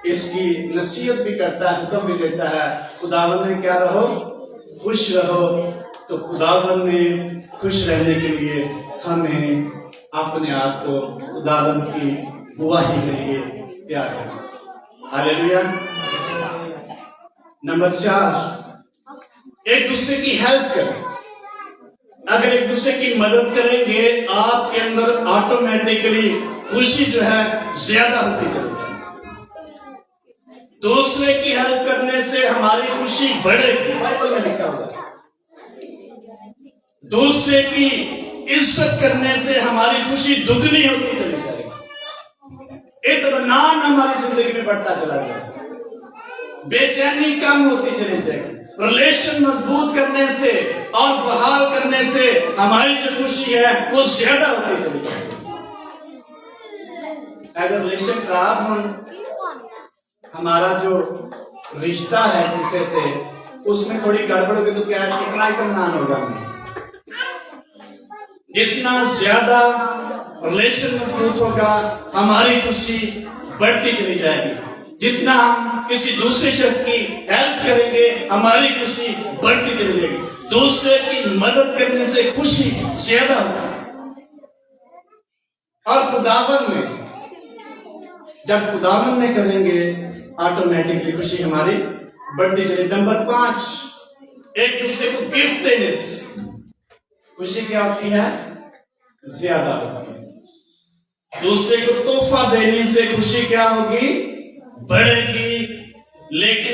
इसकी नसीहत भी करता है, हुक्म भी देता है, खुदावंद में क्या रहो, खुश रहो। तो खुदावंद में खुश रहने के लिए हमें अपने आप को खुदावंद की गवाही के लिए तैयार करें। हालेलुया। नंबर 4, एक दूसरे की हेल्प करें। अगर एक दूसरे की मदद करेंगे, आपके अंदर ऑटोमेटिकली खुशी जो है ज्यादा होती चली जाएगी। दूसरे की हेल्प करने से हमारी खुशी बढ़ेगी, बाइबल में लिखा हुआ है। दूसरे की इज्जत करने से हमारी खुशी दुगनी होती चली जाएगी। इत्मीनान हमारी जिंदगी में बढ़ता चला जाएगा, बेचैनी कम होती चली जाएगी। रिलेशन मजबूत करने से और बहाल करने से हमारी जो खुशी है वो ज्यादा होती चली जाएगी। अगर रिलेशन खराब हो, हमारा जो रिश्ता है किसी से, उसमें थोड़ी गड़बड़ होगी, तो क्या कितना इत्मीनान होगा हमें। जितना ज्यादा रिलेशन मजबूत होगा, हमारी खुशी बढ़ती चली जाएगी। जितना हम किसी दूसरे शख्स की हेल्प करेंगे, हमारी खुशी बढ़ती चली जाएगी। दूसरे की मदद करने से खुशी ज्यादा होगी। और खुदावन में, जब खुदावन में करेंगे, ऑटोमेटिकली खुशी हमारी बढ़ती चली। नंबर 5, एक दूसरे को गिफ्ट देने से खुशी क्या होती है, ज्यादा होती है। दूसरे को तोहफा देने से खुशी क्या होगी, बढ़ेगी। लेकिन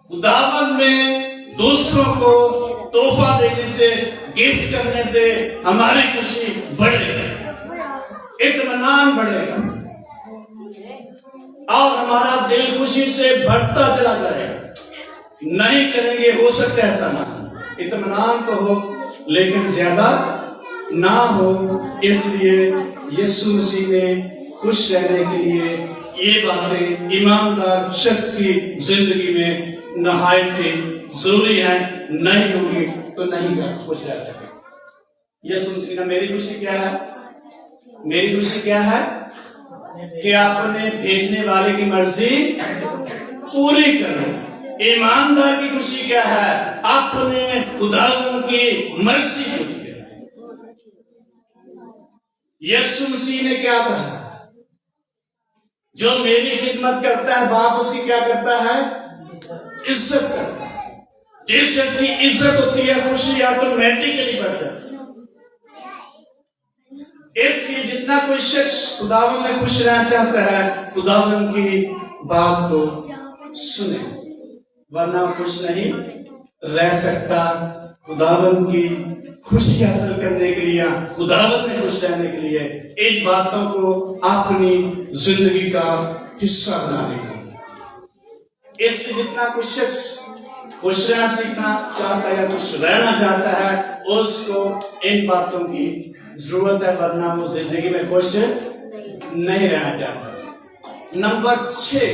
खुदावन में दूसरों को तोहफा देने से, गिफ्ट करने से हमारी खुशी बढ़ेगी, इत्मीनान बढ़ेगा, और हमारा दिल खुशी से भरता चला जाएगा। नहीं करेंगे, हो सकता है ऐसा ना हो, इत्मीनान तो हो लेकिन ज्यादा ना हो। इसलिए यीशु मसीह ने खुश रहने के लिए ये बातें ईमानदार शख्स की जिंदगी में नहायत ही जरूरी है। नहीं होगी तो नहीं खुश रह सके। यीशु मसीह का मेरी खुशी क्या है, मेरी खुशी क्या है कि अपने भेजने वाले की मर्जी पूरी करो। ईमानदार की खुशी क्या है, अपने खुदावन की मर्जी पूरी करो। यीशु मसीह ने क्या कहा, जो मेरी खिदमत करता है, बाप उसकी क्या करता है, इज्जत करता है। जिस शख्स की इज्जत होती है, खुशी ऑटोमेटिकली बढ़ती है। इसलिए जितना कोई शख्स खुदावन में खुश रहना चाहता है, खुदावन की बात को सुने, वरना खुश नहीं रह सकता। खुदावन की खुशी हासिल करने के लिए, खुदावन में खुश रहने के लिए इन बातों को अपनी जिंदगी का हिस्सा बनाने की। इसलिए जितना कोई शख्स खुश रहना सीखना चाहता है या खुश रहना चाहता है, उसको इन बातों की जरूरत है, वरना वो जिंदगी में खुश नहीं रहना चाहता। नंबर 6,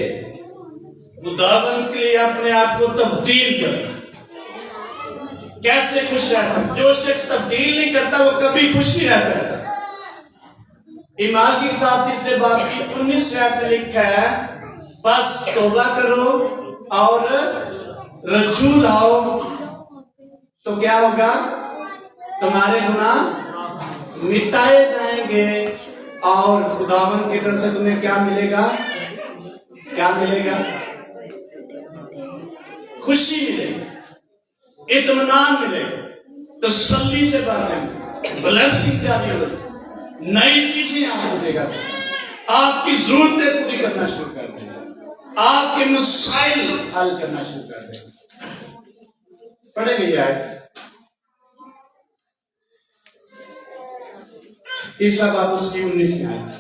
खुदावन के लिए अपने आप को तब्दील करना। कैसे खुश रह सकता? जो शख्स तब्दील नहीं करता वो कभी खुश नहीं रह सकता। ईमान की किताब 3 बाब की 19 आयत में लिखा है, बस तौबा करो और रजू लाओ, तो क्या होगा, तुम्हारे गुनाह मिटाए जाएंगे और खुदावन की तरफ से तुम्हें क्या मिलेगा, क्या मिलेगा, खुशी मिलेगी, इत्मीनान मिलेगा, तसल्ली से बातें, ब्लेसिंग जारी होगी, नई चीजें आपको देगा, आपकी जरूरतें पूरी करना शुरू कर देगा, आपके मसाइल हल करना शुरू कर देगा। पढ़ेंगे ये आयत। तीसरा बाब उसकी 19 आयत से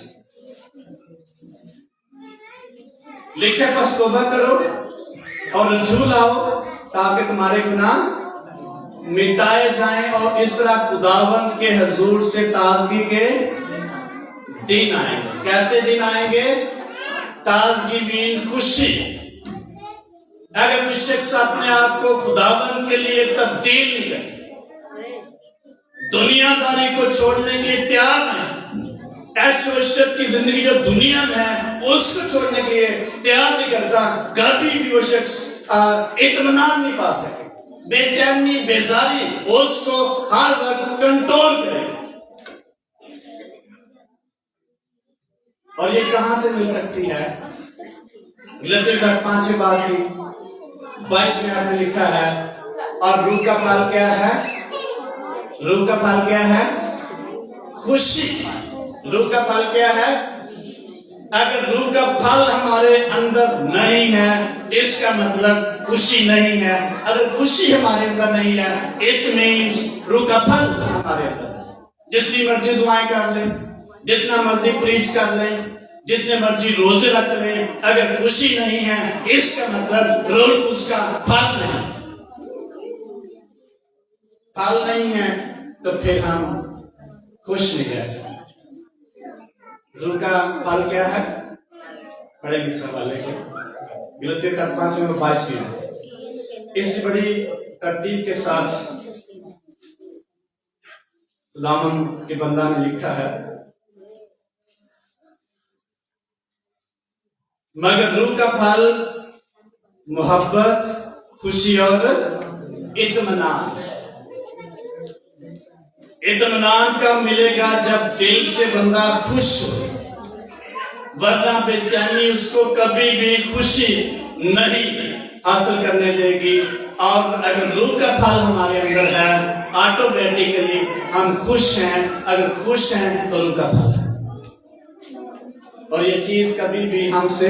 लिखे, बस तौबा करो और रजू लाओ ताकि तुम्हारे गुनाह मिटाए जाएं और इस तरह खुदावंद के हजूर से ताजगी के दिन आएंगे। कैसे दिन आएंगे? ताजगी मीन खुशी। अगर कोई शख्स अपने आप को खुदावंद के लिए तब्दील नहीं करे, दुनियादारी को छोड़ने के लिए तैयार नहीं, ऐशो इशरत की जिंदगी जो दुनिया में है उसको छोड़ने के लिए तैयार नहीं करता, कभी भी वो शख्स इत्मीनान नहीं पा सके। बेचैनी बेजारी उसको हर वक्त कंट्रोल करे। और ये कहां से मिल सकती है? गलतियों 5 बार की 22 में लिखा है, और रूह का फल क्या है? रूह का फल क्या है? खुशी। रूह का फल क्या है? अगर रूह का फल हमारे अंदर नहीं है, इसका मतलब खुशी नहीं है। अगर खुशी हमारे अंदर नहीं है, इट मीन्स रूह का फल हमारे अंदर है। जितनी मर्जी दुआएं कर लें, जितना मर्जी प्रीच कर लें, जितने मर्जी रोजे रख लें, अगर खुशी नहीं है, इसका मतलब रूह उसका फल नहीं। फल नहीं है तो फिर हम खुश नहीं रह सकते। रूह का फल क्या है? पढ़ेंगे इस हवाले को। गलतियों 5 में 22 में इसकी बड़ी तरतीब के साथ खुदावन के बंदा ने लिखा है, मगर रूह का फल मोहब्बत, खुशी और इत्मीनान। इत्मीनान कब मिलेगा? जब दिल से बंदा खुश हो, वरना बेचैनी उसको कभी भी खुशी नहीं हासिल करने देगी। और अगर रूह का फल हमारे अंदर है, ऑटोमेटिकली हम खुश हैं। अगर खुश हैं तो रूह का फल है, और ये चीज कभी भी हमसे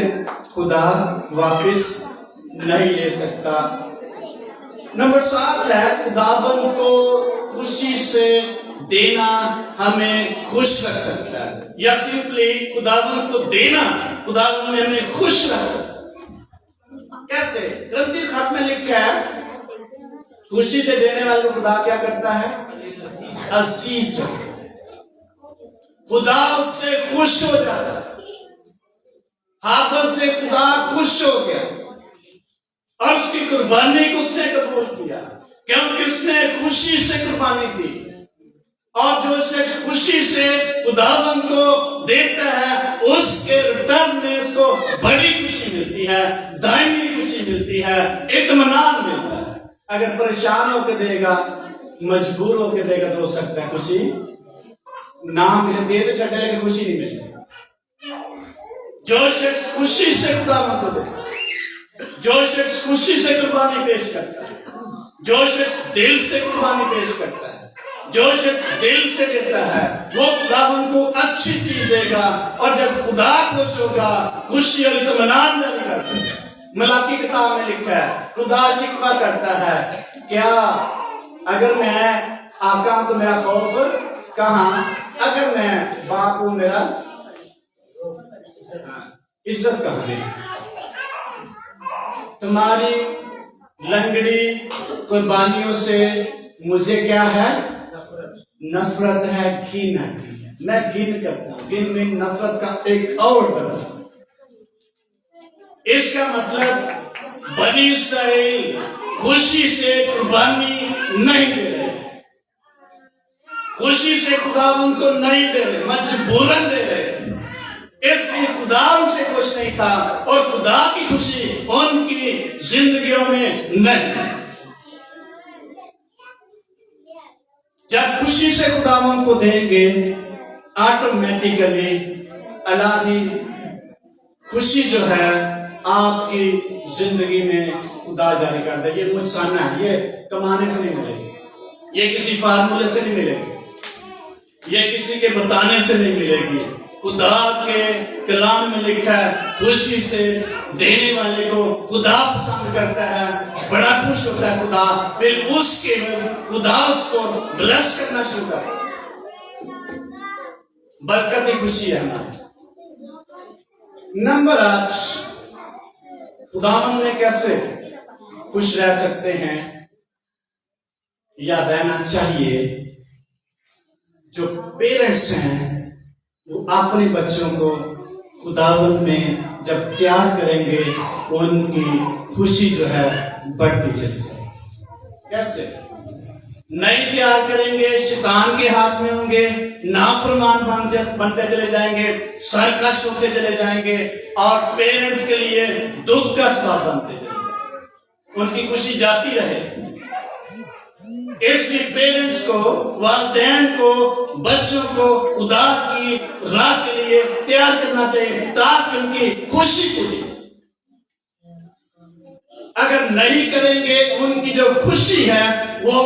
खुदा वापस नहीं ले सकता। नंबर 7 है, खुदावन को खुशी से देना हमें खुश रख सकता है, या सिंपली खुदावन को देना खुदावन में हमें खुश रख सकता है। कैसे? गलती खत में लिखा है, खुशी से देने वाले को खुदा क्या करता है? अजीज रखता है। खुदा उससे खुश हो जाता है। हाबल से खुदा खुश हो गया और उसकी कुर्बानी को उसने कबूल किया, क्योंकि उसने खुशी से कुर्बानी दी। और जो शख्स खुशी से खुदावन को देता है, उसके रिटर्न में उसको बड़ी खुशी मिलती है, दायमी खुशी मिलती है, इत्मीनान मिलता है। अगर परेशान होकर देगा, मजबूर होकर देगा तो हो सकता है खुशी ना मिले, दे तो छठे लेके खुशी नहीं मिलेगी। जो शख्स खुशी से खुदावन को दे, जो शख्स खुशी से कुर्बानी पेश करता है, जो शख्स दिल से कुर्बानी पेश करता है, जो शख्स दिल से देता है, वो खुदावन को अच्छी चीज देगा। और जब खुदा खुश होगा, खुशी और इत्मीनान जारी करता है। मलाकी किताब में लिखा है, खुदा शिकवा करता है, क्या अगर मैं आका हूं तो मेरा खौफ कहां? अगर मैं बाप हूं मेरा इज्जत कहां है? तुम्हारी लंगड़ी कुर्बानियों से मुझे क्या है? नफरत है, घिन है। मैं घिन करता हूं। घिन में नफरत का एक और दर्ज। इसका मतलब बनी इस्राएल खुशी से कुर्बानी नहीं दे रहे थे, खुशी से खुदावन को नहीं दे रहे, मजबूरन दे रहे थे। इसलिए खुदा उनसे खुश नहीं था और खुदा की खुशी उनकी जिंदगियों में नहीं। जब खुशी से खुदावन को देंगे, ऑटोमेटिकली अल्लाह की खुशी जो है आपकी जिंदगी में खुदा जारी कर दे। ये मुझसाना है, ये कमाने से नहीं मिलेगी, ये किसी फार्मूले से नहीं मिलेगी, ये किसी के बताने से नहीं मिलेगी। खुदा के कलाम में लिखा है, खुशी से देने वाले को खुदा पसंद करता है, बड़ा खुश होता है खुदा। फिर उसके खुदा उसको ब्लेस करना शुरू करता है। बरकती खुशी है हमारी। नंबर 8, खुदावन में कैसे खुश रह सकते हैं या रहना चाहिए। जो पेरेंट्स हैं वो अपने बच्चों को खुदावन में जब प्यार करेंगे उनकी खुशी जो है बढ़ती चली जाएगी। कैसे? नहीं प्यार करेंगे, शैतान के हाथ में होंगे, नाफरमान बनते चले जाएंगे, सरकश होते चले जाएंगे और पेरेंट्स के लिए दुख का सबब बनते चले जाएंगे। उनकी खुशी जाती रहे। इसलिए पेरेंट्स को, वालिदैन को बच्चों को खुदा की राह के लिए तैयार करना चाहिए ताकि उनकी खुशी पूरी। अगर नहीं करेंगे उनकी जो खुशी है वो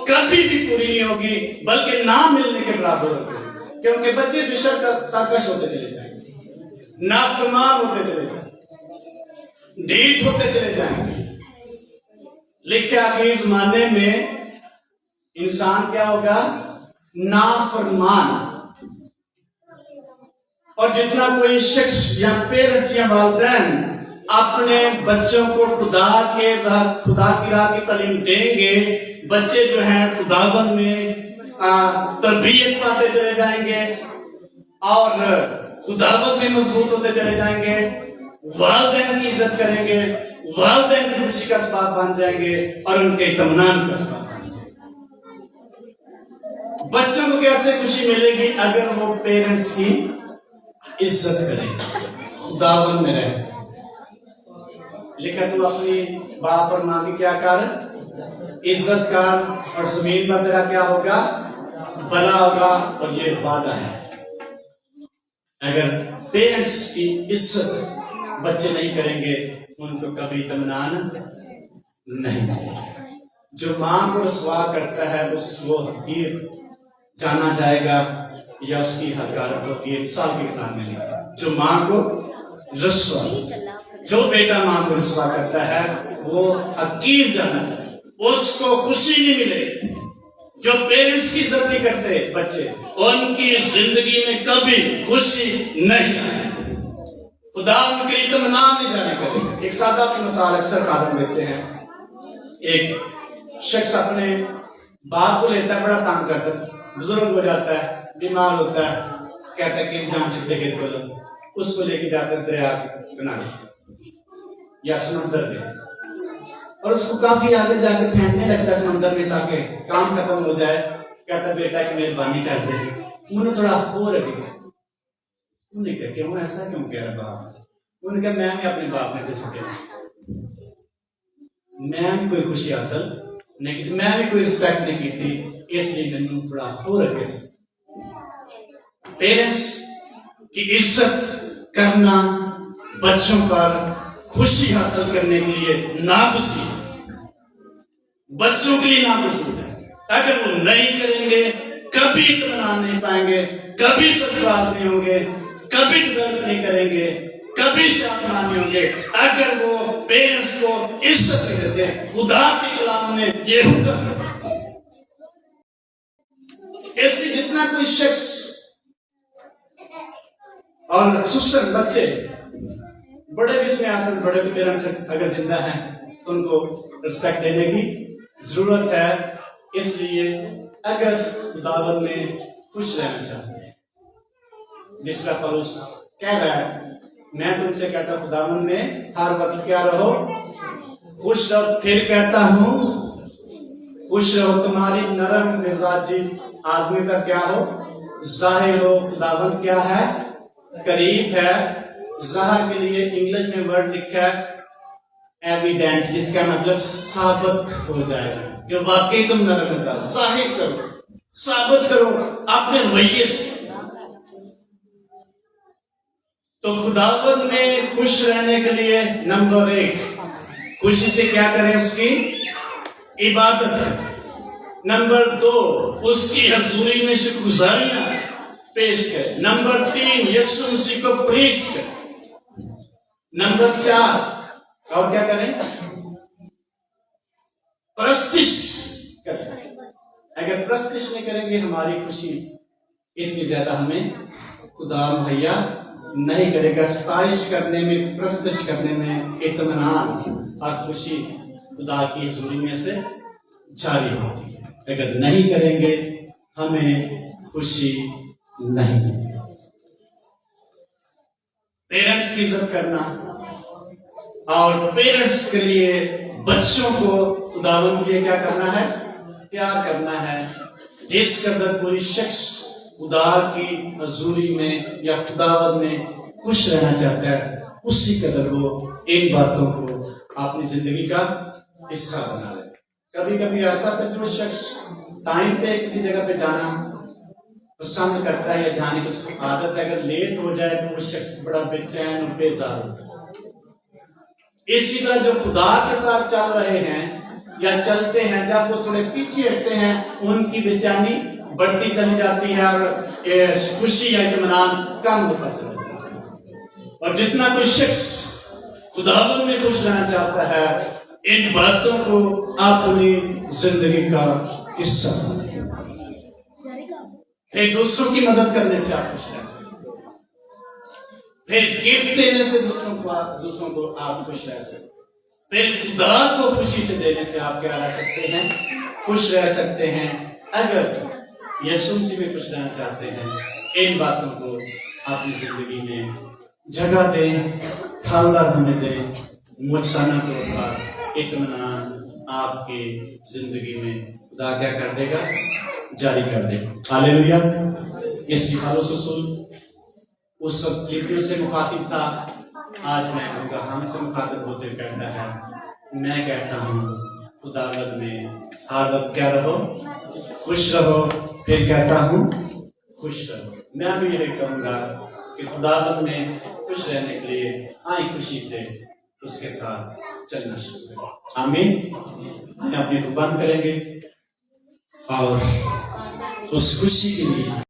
कभी भी पूरी नहीं होगी, बल्कि ना मिलने के बराबर होगी। क्योंकि बच्चे जो सरकश होते चले जाएंगे, नाफरमान होते चले जाएंगे, ढीठ होते चले जाएंगे। लिखे आखिर जमाने में इंसान क्या होगा? नाफरमान। और जितना कोई शख्स या पेरेंट्स या वालिदैन अपने बच्चों को खुदा की राह की तालीम देंगे, बच्चे जो हैं खुदाबंद में तरबियत पाते चले जाएंगे और खुदाबंद में मजबूत होते चले जाएंगे, वालिदैन की इज्जत करेंगे, वालिदैन की खुशी का सबब बन जाएंगे और उनके इत्मीनान का सबब बन जाएंगे। बच्चों को कैसे खुशी मिलेगी? अगर वो पेरेंट्स की इज्जत करेंगे, खुदाबंद में रहेंगे। लिखा तू अपनी बाप और माँ की क्या कर, इज्जत कर, और जमीन पर तेरा क्या होगा? भला होगा। और ये वादा है। अगर पेरेंट्स की इज्जत बच्चे नहीं करेंगे उनको कभी इत्मीनान नहीं मिलेगा। जो माँ को रसवा करता है वो हकीर जाना जाएगा या उसकी हकारत होगी। 1 साल की किताब में लिखा, जो माँ को रसवा, जो बेटा माँ को रसवा करता है वो हकीर जाना चाहिए, उसको खुशी नहीं मिलेगी। जो पेरेंट्स की इज्जत नहीं करते बच्चे, उनकी जिंदगी में कभी खुशी नहीं आ सकती। खुदा उनके लिए इत्मीनान नहीं जाने करेगा। एक सादा सी मिसाल अक्सर खादम देते हैं। एक शख्स अपने बाप को लेता है, बड़ा तंग करता है, बुजुर्ग हो जाता है, बीमार होता है, कहता है कि जान छुट्टे के बोलो, उसको लेके जाता है दरिया किनारे या समुद्र में, और उसको काफी आगे जाकर फेंकने लगता है समुद्र में ताकि काम खत्म हो जाए। कहता बेटा की मेहरबानी कर दे, मुझे थोड़ा हो रही है। उन्होंने कहा क्यों ऐसा क्यों कह रहा बाप? उन्होंने कहा मैं भी अपने बाप ने छुटे, मैं भी कोई खुशी हासिल नहीं की, मैं भी कोई रिस्पेक्ट नहीं की थी, इसलिए मैंने थोड़ा हो रखे। पेरेंट्स की इज्जत करना बच्चों पर खुशी हासिल करने के लिए नागुज़ीर, बच्चों के लिए नागुज़ीर है। अगर वो नहीं करेंगे कभी इत्मीनान नहीं पाएंगे, कभी सरफराज नहीं होंगे, कभी दर्द नहीं करेंगे, कभी शांतमान नहीं होंगे। अगर वो पेरेंट्स को इज्जत नहीं देते, खुदा के कलाम ने ये हुक्म है। इसलिए जितना कोई शख्स और खुसूसन बच्चे, बड़े भी इसमें आसन, बड़े भी पेरेंट्स अगर जिंदा हैं तो उनको रिस्पेक्ट देने की जरूरत है। इसलिए अगर खुदावंद में खुश रहना चाहते हैं, जिस तरह पौलुस कह रहा है, मैं तुमसे कहता हूं खुदावंद में हर वक्त क्या रहो, खुश रहो। फिर कहता हूं खुश रहो। तुम्हारी नरम मिजाजी आदमी का क्या हो, जाहिर हो। खुदावंद क्या है, करीब है। ज़ाहिर के लिए इंग्लिश में वर्ड लिखा है एविडेंट, जिसका मतलब साबित हो जाएगा कि वाकई तुम नरम मिजाज। जाहिर करो, साबित करो अपने रवैये से। तो खुदावंद में खुश रहने के लिए नंबर 1 खुशी से क्या करें, उसकी इबादत है। नंबर 2 उसकी हजूरी में शुक्रगुजारियां पेश करें। नंबर 3 यीशु मसीह को प्रीच करें। नंबर 4 और क्या करें, प्रस्तिश करें। अगर प्रस्तिश नहीं करेंगे हमारी खुशी اتنی زیادہ ہمیں خدا مہیا نہیں کرے گا. ستائش کرنے میں، پرستش کرنے میں اطمینان اور خوشی خدا کی حضوری میں سے جاری ہوتی ہے. اگر نہیں کریں گے ہمیں خوشی نہیں ملے گی. پیرنٹس کی عزت کرنا اور پیرنٹس کے لیے بچوں کو خداوند کے لیے کیا کرنا ہے؟ پیار کرنا ہے. جس قدر کوئی شخص خدا کی حضوری میں یا خداوند میں خوش رہنا چاہتا ہے، اسی قدر وہ ان باتوں کو اپنی زندگی کا حصہ بنا لے. کبھی کبھی ایسا کہ جو شخص ٹائم پہ کسی جگہ پہ جانا پسند کرتا ہے یا جانے کی اس کو عادت ہے، اگر لیٹ ہو جائے تو وہ شخص بڑا بے چین اور بیزار ہوتا ہے. اسی طرح جو خدا کے ساتھ چل رہے ہیں یا چلتے ہیں، جب وہ تھوڑے پیچھے ہٹتے ہیں ان کی بے چینی بڑھتی چلی جاتی ہے اور خوشی یا اطمینان کم ہوتا چلا جاتا ہے. اور جتنا کوئی شخص خداوند میں خوش رہنا چاہتا ہے، ان باتوں کو اپنی زندگی کا حصہ بنائے. پھر دوسروں کی مدد کرنے سے آپ خوش رہ سکتے ہیں. پھر گفٹ دینے سے دوسروں کو آپ خوش رہ سکتے ہیں. پھر خدا کو خوشی سے دینے سے آپ کیا رہ سکتے ہیں؟ خوش رہ سکتے ہیں. اگر یسوع مسیح میں خوش رہنا چاہتے ہیں، ان باتوں کو اپنی زندگی میں جگہ دیں، پھلدار ہونے دیں. مجسانہ طور پر اطمینان آپ کی زندگی میں خدا کیا کر دے گا؟ جاری کر دے گا. ہاللیلویہ. اس کی پالوس رسول اس وقت فلیپیوں سے مخاطب تھا، آج میں کہوں گا ہم سے مخاطب ہوتے کہتا ہے، میں کہتا ہوں خداوند میں ہر وقت کیا رہو؟ خوش رہو. پھر کہتا ہوں خوش رہو. میں بھی یہ کہوں گا کہ خداوند میں خوش رہنے کے لیے آئیں خوشی سے اس کے ساتھ چلنا شروع کریں. آمین. ہم اپنے کو بند کریں گے اور اس خوشی کے لیے